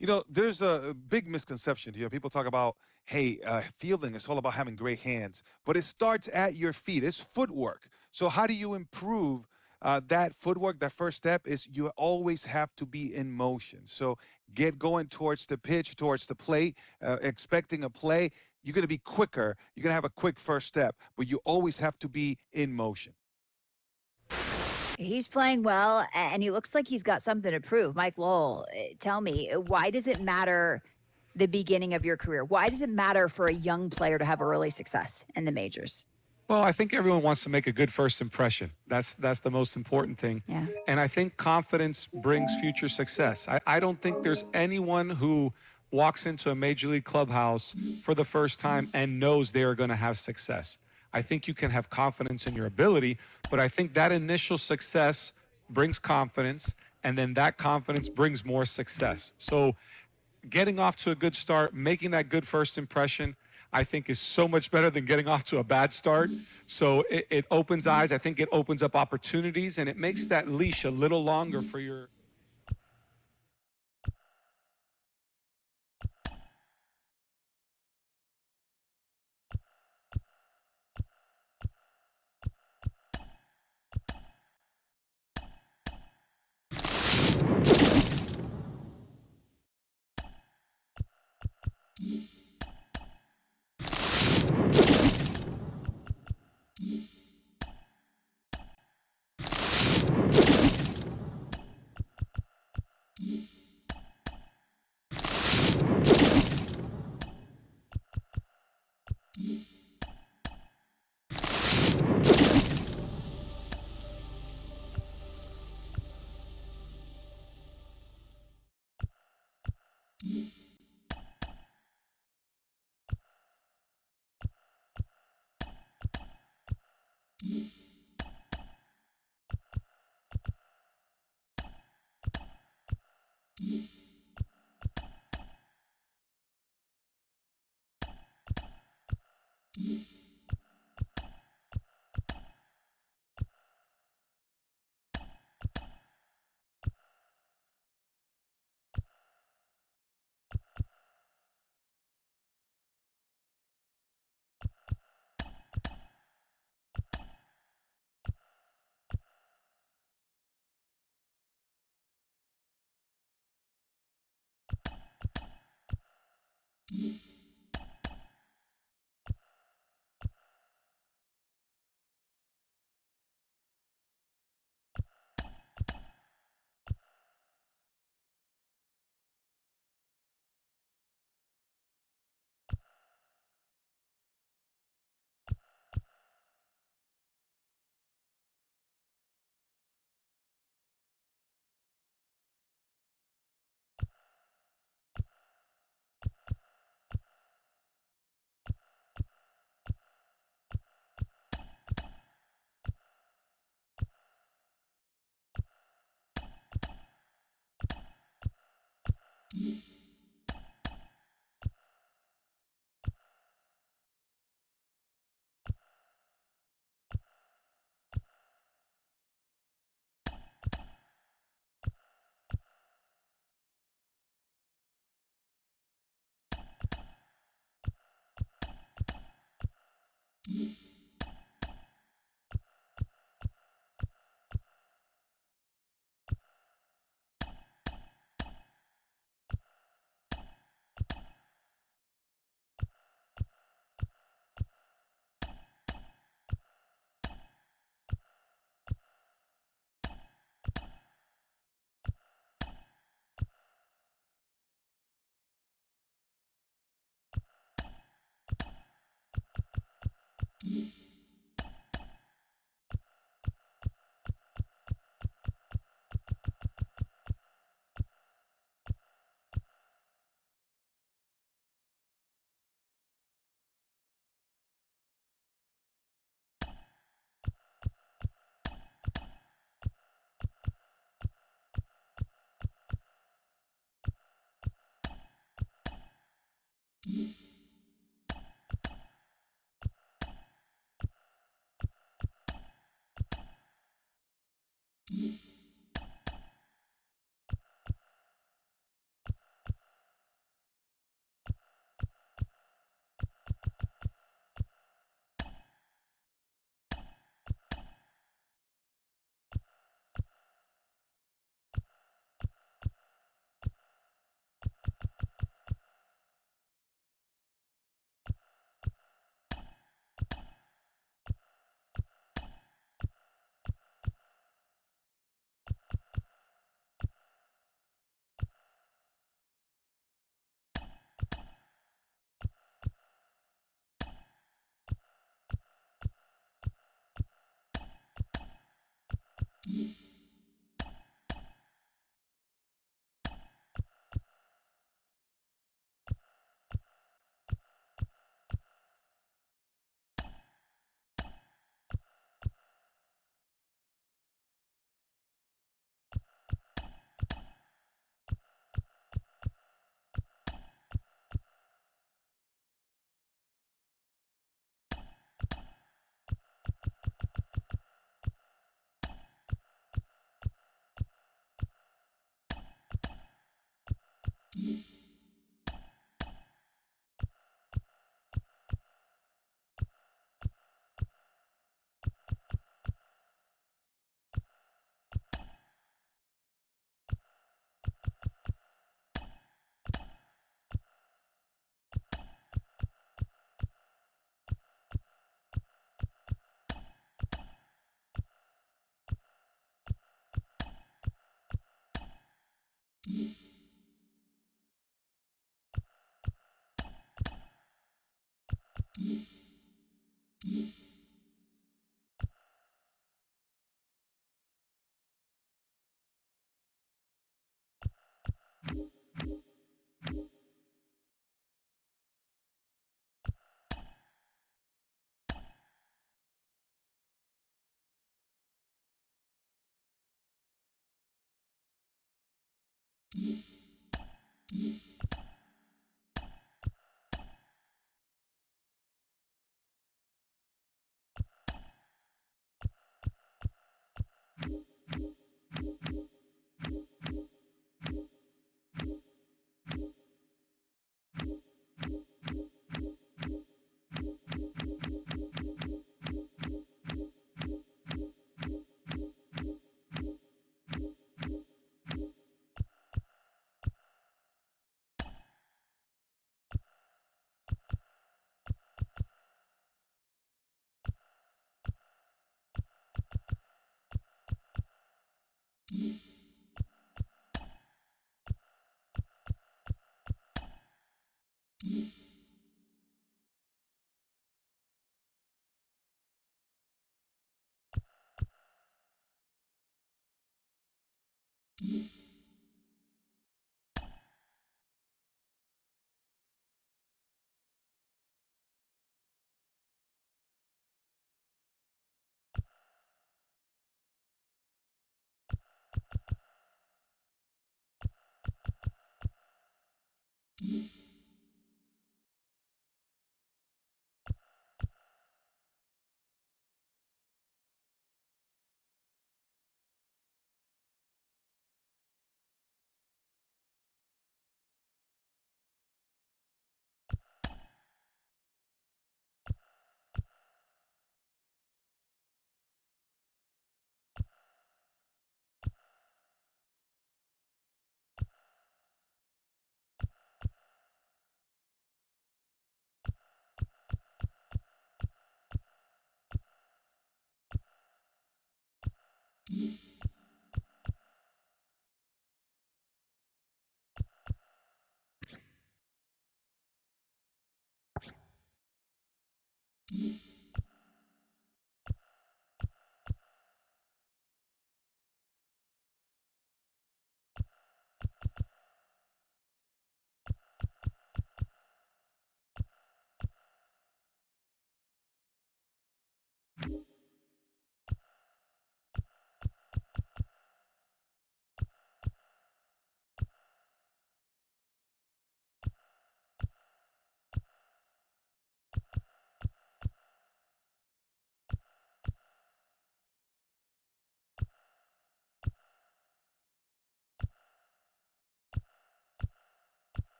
You know, there's a big misconception here. People talk about, hey, fielding is all about having great hands, but it starts at your feet. It's footwork. So how do you improve that footwork? That first step is you always have to be in motion. So get going towards the pitch, towards the plate, expecting a play. You're going to be quicker. You're going to have a quick first step, but you always have to be in motion. He's playing well, and he looks like he's got something to prove. Mike Lowell, tell me, why does it matter the beginning of your career? Why does it matter for a young player to have early success in the majors? Well, I think everyone wants to make a good first impression. That's the most important thing. Yeah. And I think confidence brings future success. I don't think there's anyone who walks into a major league clubhouse for the first time and knows they are going to have success. I think you can have confidence in your ability, but I think that initial success brings confidence, and then that confidence brings more success. So getting off to a good start, making that good first impression, I think is so much better than getting off to a bad start. So it opens eyes. I think it opens up opportunities, and it makes that leash a little longer for your...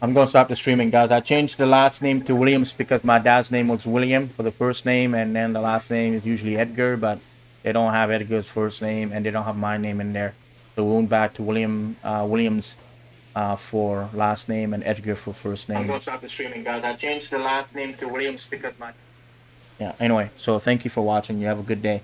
I'm gonna stop the streaming, guys. I changed the last name to Williams because my dad's name was William for the first name, and then the last name is usually Edgar, but they don't have Edgar's first name, and they don't have my name in there. So we went back to Williams for last name and Edgar for first name. I'm gonna stop the streaming, guys. I changed the last name to Williams because my. Yeah. Anyway, so thank you for watching. You have a good day.